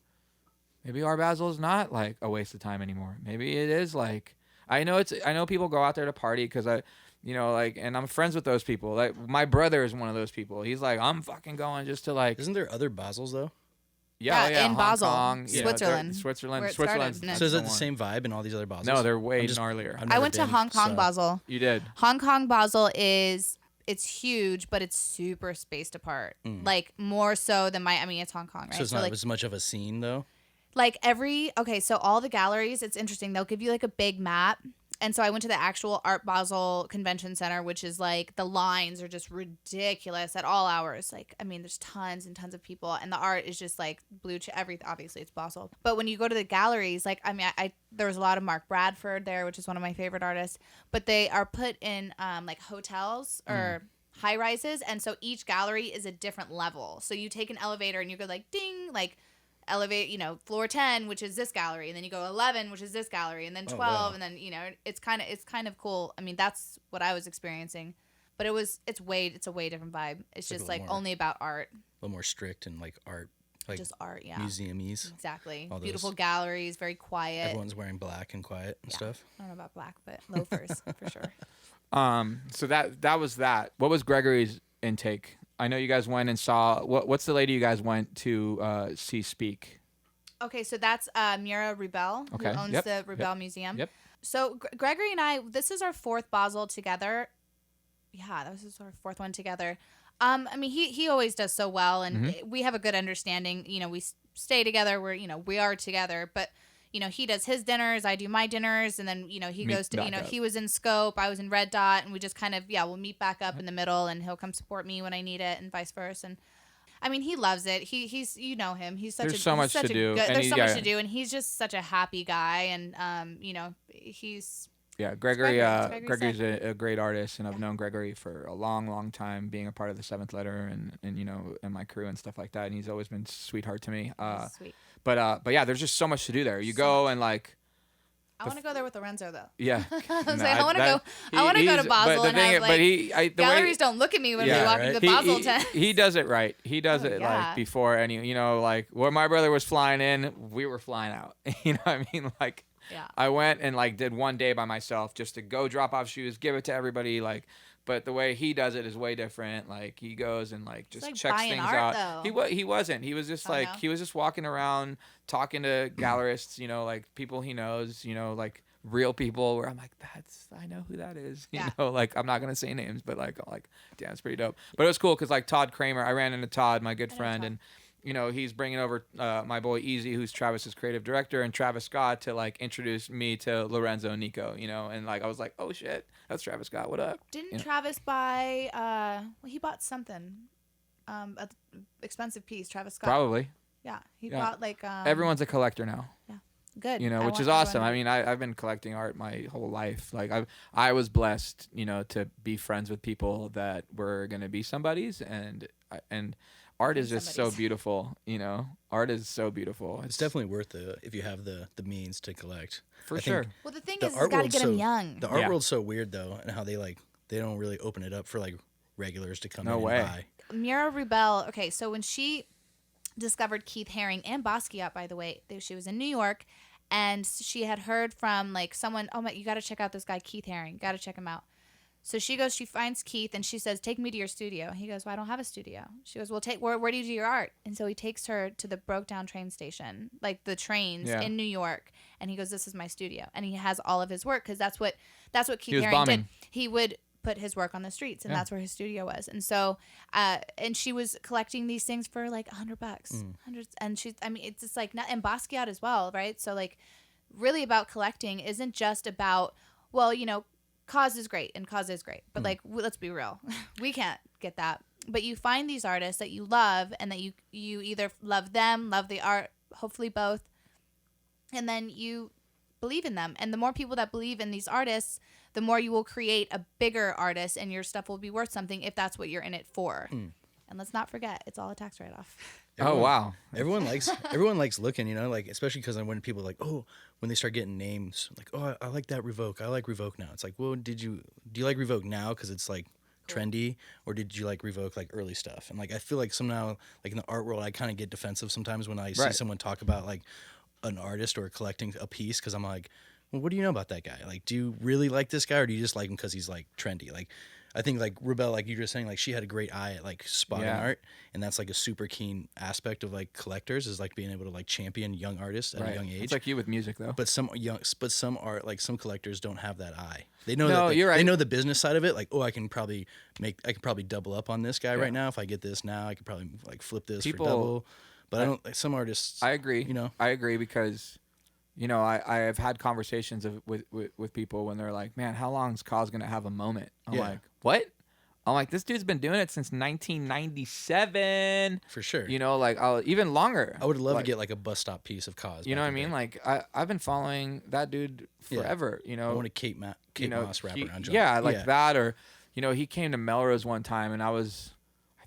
Speaker 1: Art Basel is not like a waste of time anymore. Maybe it is like, I know people go out there to party because and I'm friends with those people. Like my brother is one of those people. He's like, I'm fucking going just to like.
Speaker 2: Isn't there other Basels though?
Speaker 3: Yeah, in
Speaker 1: Hong
Speaker 3: Basel,
Speaker 1: Kong,
Speaker 3: Switzerland.
Speaker 1: Switzerland.
Speaker 3: So
Speaker 2: is it the same vibe in all these other Basels?
Speaker 1: No, they're way gnarlier.
Speaker 3: I went to Hong Kong Basel.
Speaker 1: You did.
Speaker 3: Hong Kong Basel it's huge, but it's super spaced apart. Like more so than it's Hong Kong, right?
Speaker 2: So it's not
Speaker 3: like,
Speaker 2: as much of a scene though?
Speaker 3: Like so all the galleries, it's interesting. They'll give you like a big map. And so I went to the actual Art Basel Convention Center, which is like the lines are just ridiculous at all hours. Like, there's tons and tons of people, and the art is just like blue to everything. Obviously, it's Basel. But when you go to the galleries, like, there was a lot of Mark Bradford there, which is one of my favorite artists. But they are put in like hotels or high rises, and so each gallery is a different level. So you take an elevator and you go like ding, like elevate, floor 10, which is this gallery, and then you go 11, which is this gallery, and then 12,
Speaker 2: wow.
Speaker 3: and then it's kind of cool. That's what I was experiencing, but it's a way different vibe. It's just like only about art.
Speaker 2: A little more strict and like art, like just art,
Speaker 3: yeah,
Speaker 2: museum-ese.
Speaker 3: Exactly. Beautiful galleries, very quiet.
Speaker 2: Everyone's wearing black and quiet and stuff.
Speaker 3: I don't know about black, but loafers for sure.
Speaker 1: So that was that. What was Gregory's intake? I know you guys went and saw, what's the lady you guys went to see speak? Okay,
Speaker 3: so that's Mira Rubel, who owns the Rubel Museum.
Speaker 1: Yep.
Speaker 3: So Gregory and I, this is our fourth Basel together. Yeah, this is our fourth one together. He always does so well, and we have a good understanding. We stay together. We are together, but he does his dinners, I do my dinners, and then, he goes to, he was in Scope, I was in Red Dot, and we just kind of, we'll meet back up in the middle, and he'll come support me when I need it, and vice versa. And he loves it. He's, him. He's such
Speaker 1: there's so much to do.
Speaker 3: There's so much to do, and he's just such a happy guy, and he's.
Speaker 1: Yeah, Gregory's a great artist, and I've known Gregory for a long, long time, being a part of the Seventh Letter and and my crew and stuff like that. And he's always been sweetheart to me.
Speaker 3: Sweet.
Speaker 1: But yeah, there's just so much to do there. You go and like.
Speaker 3: I want to go there with Lorenzo though.
Speaker 1: Yeah,
Speaker 3: I want to go to Basel and have like galleries don't look at me when we walk into the Basel tent.
Speaker 1: He does it right. He does it like before any. Like when my brother was flying in, we were flying out. You know what I mean? Like. Yeah. I went and like did one day by myself just to go drop off shoes, give it to everybody, like but the way he does it is way different. Like he goes and like just
Speaker 3: like
Speaker 1: checks
Speaker 3: buying
Speaker 1: things
Speaker 3: art,
Speaker 1: out.
Speaker 3: though.
Speaker 1: He wasn't. He was just like
Speaker 3: no?
Speaker 1: he was just walking around talking to gallerists, you know, like people he knows, you know, like real people. Where I'm like, I know who that is. You know, like I'm not gonna say names, but like damn, it's pretty dope. But it was cool because like Todd Kramer, I ran into Todd, my good friend, and you know, he's bringing over my boy Easy, who's Travis's creative director, and Travis Scott to like introduce me to Lorenzo and Nico, you know, and like I was like, oh shit, that's Travis Scott. What up?
Speaker 3: Didn't Travis buy? Well, he bought something, an expensive piece. Travis Scott.
Speaker 1: Probably.
Speaker 3: Yeah, he bought like.
Speaker 1: Everyone's a collector now.
Speaker 3: Yeah, good.
Speaker 1: You know, which is awesome. I mean, I've been collecting art my whole life. Like I was blessed, you know, to be friends with people that were gonna be somebody's, and art is just so beautiful, you know. Art is so beautiful.
Speaker 2: It's definitely worth it if you have the means to collect.
Speaker 1: For sure.
Speaker 3: Well, the thing is, you got to get them young.
Speaker 2: The art world's so weird though, and how they don't really open it up for like regulars to come in and buy.
Speaker 3: Mira Rubel. Okay, so when she discovered Keith Haring and Basquiat, by the way, she was in New York, and she had heard from like someone. Oh my, you got to check out this guy Keith Haring. Got to check him out. So she goes, she finds Keith, and she says, take me to your studio. He goes, well, I don't have a studio. She goes, well, where do you do your art? And so he takes her to the broke down train station, like the trains in New York. And he goes, this is my studio. And he has all of his work because that's what Keith Haring did. He would put his work on the streets, and that's where his studio was. And so, and she was collecting these things for like $100, hundreds. And it's just like, and Basquiat as well, right? So like really about collecting isn't just about, well, you know, cause is great, but like let's be real, we can't get that. But you find these artists that you love, and that you either love them, love the art, hopefully both, and then you believe in them. And the more people that believe in these artists, the more you will create a bigger artist, and your stuff will be worth something if that's what you're in it for. And let's not forget, it's all a tax write-off.
Speaker 1: Oh wow!
Speaker 2: Everyone likes looking, you know, like especially because when people like, when they start getting names, like, I like that Revoke. I like Revoke now. It's like, well, do you like Revoke now because it's like trendy, or did you like Revoke like early stuff? And like I feel like somehow like in the art world, I kind of get defensive sometimes when I see someone talk about like an artist or collecting a piece, because I'm like, well, what do you know about that guy? Like, do you really like this guy, or do you just like him because he's like trendy? Like, I think like Rubel, like you were saying, like she had a great eye at like spotting art, and that's like a super keen aspect of like collectors, is like being able to like champion young artists at a young age.
Speaker 1: It's like you with music though.
Speaker 2: But some art, like some collectors don't have that eye. They know
Speaker 1: you're right.
Speaker 2: They know the business side of it. Like, I can probably double up on this guy right now. If I get this now, I could probably like flip this for double. But I don't. Like, some artists.
Speaker 1: I agree.
Speaker 2: You know,
Speaker 1: I agree because, you know, I have had conversations with people when they're like, man, how long is Cause gonna have a moment? I'm like, what? I'm like, this dude's been doing it since 1997.
Speaker 2: For sure.
Speaker 1: You know, like even longer.
Speaker 2: I would love to get like a bus stop piece of Cause.
Speaker 1: You know what I mean? Like I've been following that dude forever. You know,
Speaker 2: I want a Kate Moss wraparound job.
Speaker 1: Yeah, like that. Or, you know, he came to Melrose one time, and I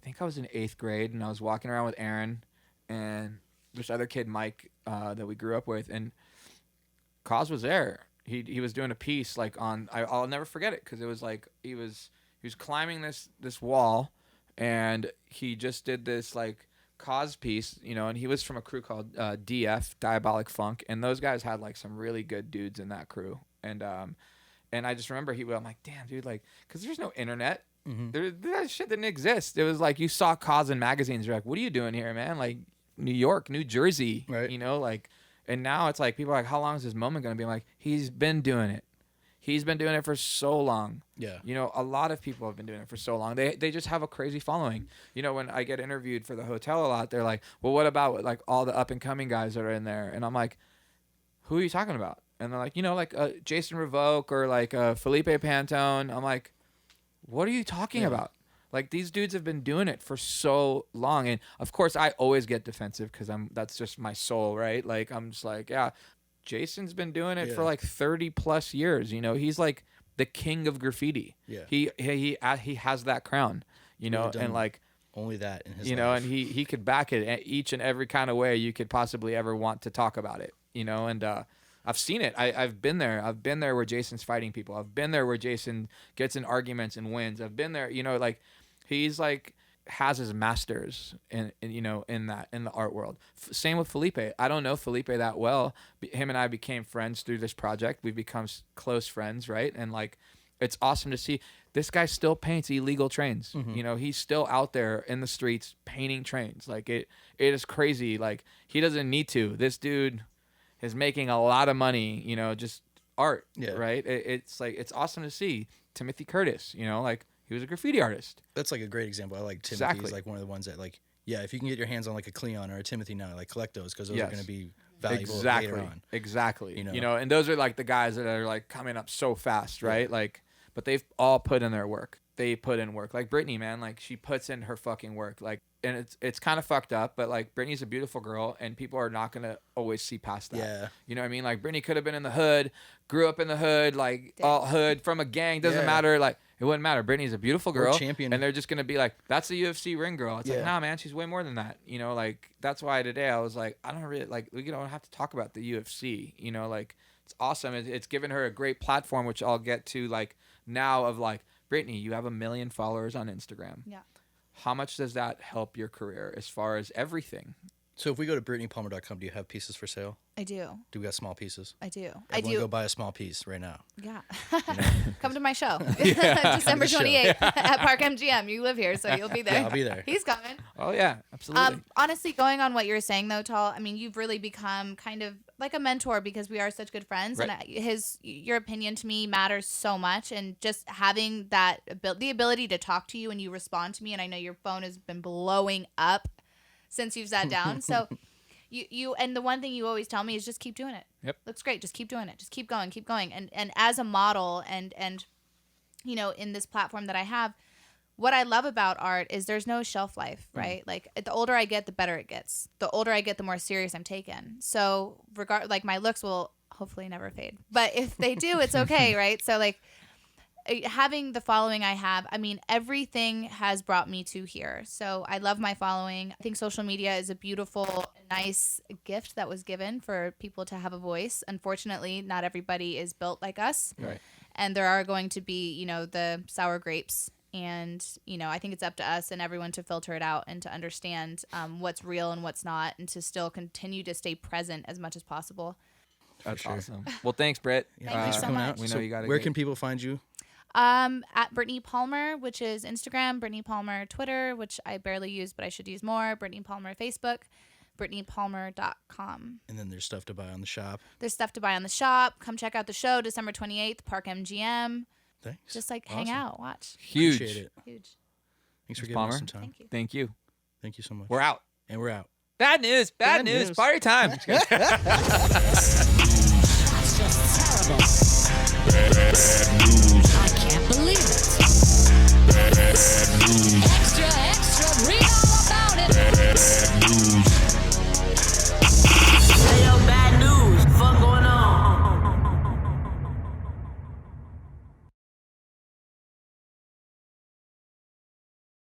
Speaker 1: think I was in 8th grade, and I was walking around with Aaron and this other kid, Mike, that we grew up with, and Cause was there. He was doing a piece like on. I'll never forget it because it was like he was climbing this wall, and he just did this like Cause piece, you know, and he was from a crew called DF, Diabolic Funk, and those guys had like some really good dudes in that crew, and I just remember I'm like, damn, dude, like, because there's no internet. That shit didn't exist. It was like you saw Cause in magazines. You're like, what are you doing here, man? Like New York, New Jersey, right? You know, like, and now it's like people are like, how long is this moment gonna be? I'm like, he's been doing it. He's been doing it for so long. Yeah. You know, a lot of people have been doing it for so long. They just have a crazy following. You know, when I get interviewed for the hotel a lot, they're like, well, what about like all the up and coming guys that are in there? And I'm like, who are you talking about? And they're like, you know, like Jason Revoke or like Felipe Pantone. I'm like, what are you talking about? Like, these dudes have been doing it for so long. And of course I always get defensive because that's just my soul, right? Like, I'm just like, yeah, Jason's been doing it for like 30 plus years. You know, he's like the king of graffiti. Yeah. He has that crown, you know, and like
Speaker 2: only that in his
Speaker 1: life. Know, and he could back it each and every kind of way you could possibly ever want to talk about it, you know, and I've seen it. I've been there. I've been there where Jason's fighting people. I've been there where Jason gets in arguments and wins. I've been there, you know, like he's like has his masters in you know, in the art world. Same with Felipe. I don't know Felipe that well. Him and I became friends through this project. We've become close friends, right? And like, it's awesome to see this guy still paints illegal trains.
Speaker 2: Mm-hmm.
Speaker 1: You know, he's still out there in the streets painting trains. Like it is crazy. Like he doesn't need to. This dude is making a lot of money, you know, just art, right? It's like, it's awesome to see. Timothy Curtis, you know, like he was a graffiti artist.
Speaker 2: That's like a great example. I like Timothy.
Speaker 1: Exactly.
Speaker 2: He's like one of the ones that like, yeah, if you can get your hands on like a Cleon or a Timothy now, like collect those because those are going to be valuable later on.
Speaker 1: Exactly.
Speaker 2: You know?
Speaker 1: You know, and those are like the guys that are like coming up so fast, right? Like, but they've all put in their work. They put in work. Like Brittney, man, like she puts in her fucking work. Like, and it's kind of fucked up, but like Brittney's a beautiful girl and people are not going to always see past that. Yeah. You know what I mean? Like Brittney could have been in the hood, grew up in the hood, like all hood from a gang, doesn't matter. Like it wouldn't matter. Brittney's a beautiful girl.
Speaker 2: Champion.
Speaker 1: And they're just going to be like, that's a UFC ring girl. It's like, nah, man, she's way more than that. You know, like that's why today I was like, I don't really like, we don't have to talk about the UFC, you know, like it's awesome. It's given her a great platform, which I'll get to like now of like, Brittney, you have 1 million followers on Instagram. Yeah. How much does that help your career as far as everything?
Speaker 2: So if we go to BrittneyPalmer.com, do you have pieces for sale?
Speaker 3: I do.
Speaker 2: Do we got small pieces?
Speaker 3: I do.
Speaker 2: I do. Go buy a small piece right now.
Speaker 3: Yeah. You know? Come to my show. December 28th at Park MGM. You live here, so you'll be there.
Speaker 2: Yeah, I'll be there.
Speaker 3: He's coming.
Speaker 1: Oh, yeah. Absolutely.
Speaker 3: Honestly, going on what you're saying, though, Tal, I mean, you've really become kind of like a mentor because we are such good friends. Right. And your opinion to me matters so much. And just having that the ability to talk to you and you respond to me, and I know your phone has been blowing up since you've sat down. So you and the one thing you always tell me is just keep doing it. Yep. Looks great. Just keep doing it. Just keep going. Keep going. And as a model and you know, in this platform that I have, what I love about art is there's no shelf life, right? Mm-hmm. Like the older I get, the better it gets. The older I get, the more serious I'm taken. So like my looks will hopefully never fade. But if they do, it's okay, right? So like having the following I have, I mean, everything has brought me to here. So I love my following. I think social media is a beautiful, nice gift that was given for people to have a voice. Unfortunately, not everybody is built like us. Right. And there are going to be, you know, the sour grapes. And, you know, I think it's up to us and everyone to filter it out and to understand what's real and what's not and to still continue to stay present as much as possible.
Speaker 1: That's awesome. Well, thanks, Britt.
Speaker 3: Thank you so much.
Speaker 1: We know you got it.
Speaker 2: Where can people find you?
Speaker 3: At Brittney Palmer, which is Instagram, Brittney Palmer Twitter, which I barely use, but I should use more, Brittney Palmer Facebook, BrittneyPalmer.com.
Speaker 2: And then there's stuff to buy on the shop.
Speaker 3: There's stuff to buy on the shop. Come check out the show, December 28th, Park MGM.
Speaker 2: Thanks.
Speaker 3: Just like hang out, watch.
Speaker 1: Huge.
Speaker 2: Appreciate it.
Speaker 3: Huge.
Speaker 2: Thanks for giving us some time.
Speaker 3: Thank you.
Speaker 1: Thank you.
Speaker 2: Thank you so much.
Speaker 1: We're out.
Speaker 2: And we're out.
Speaker 1: Bad news. Bad news. Party time.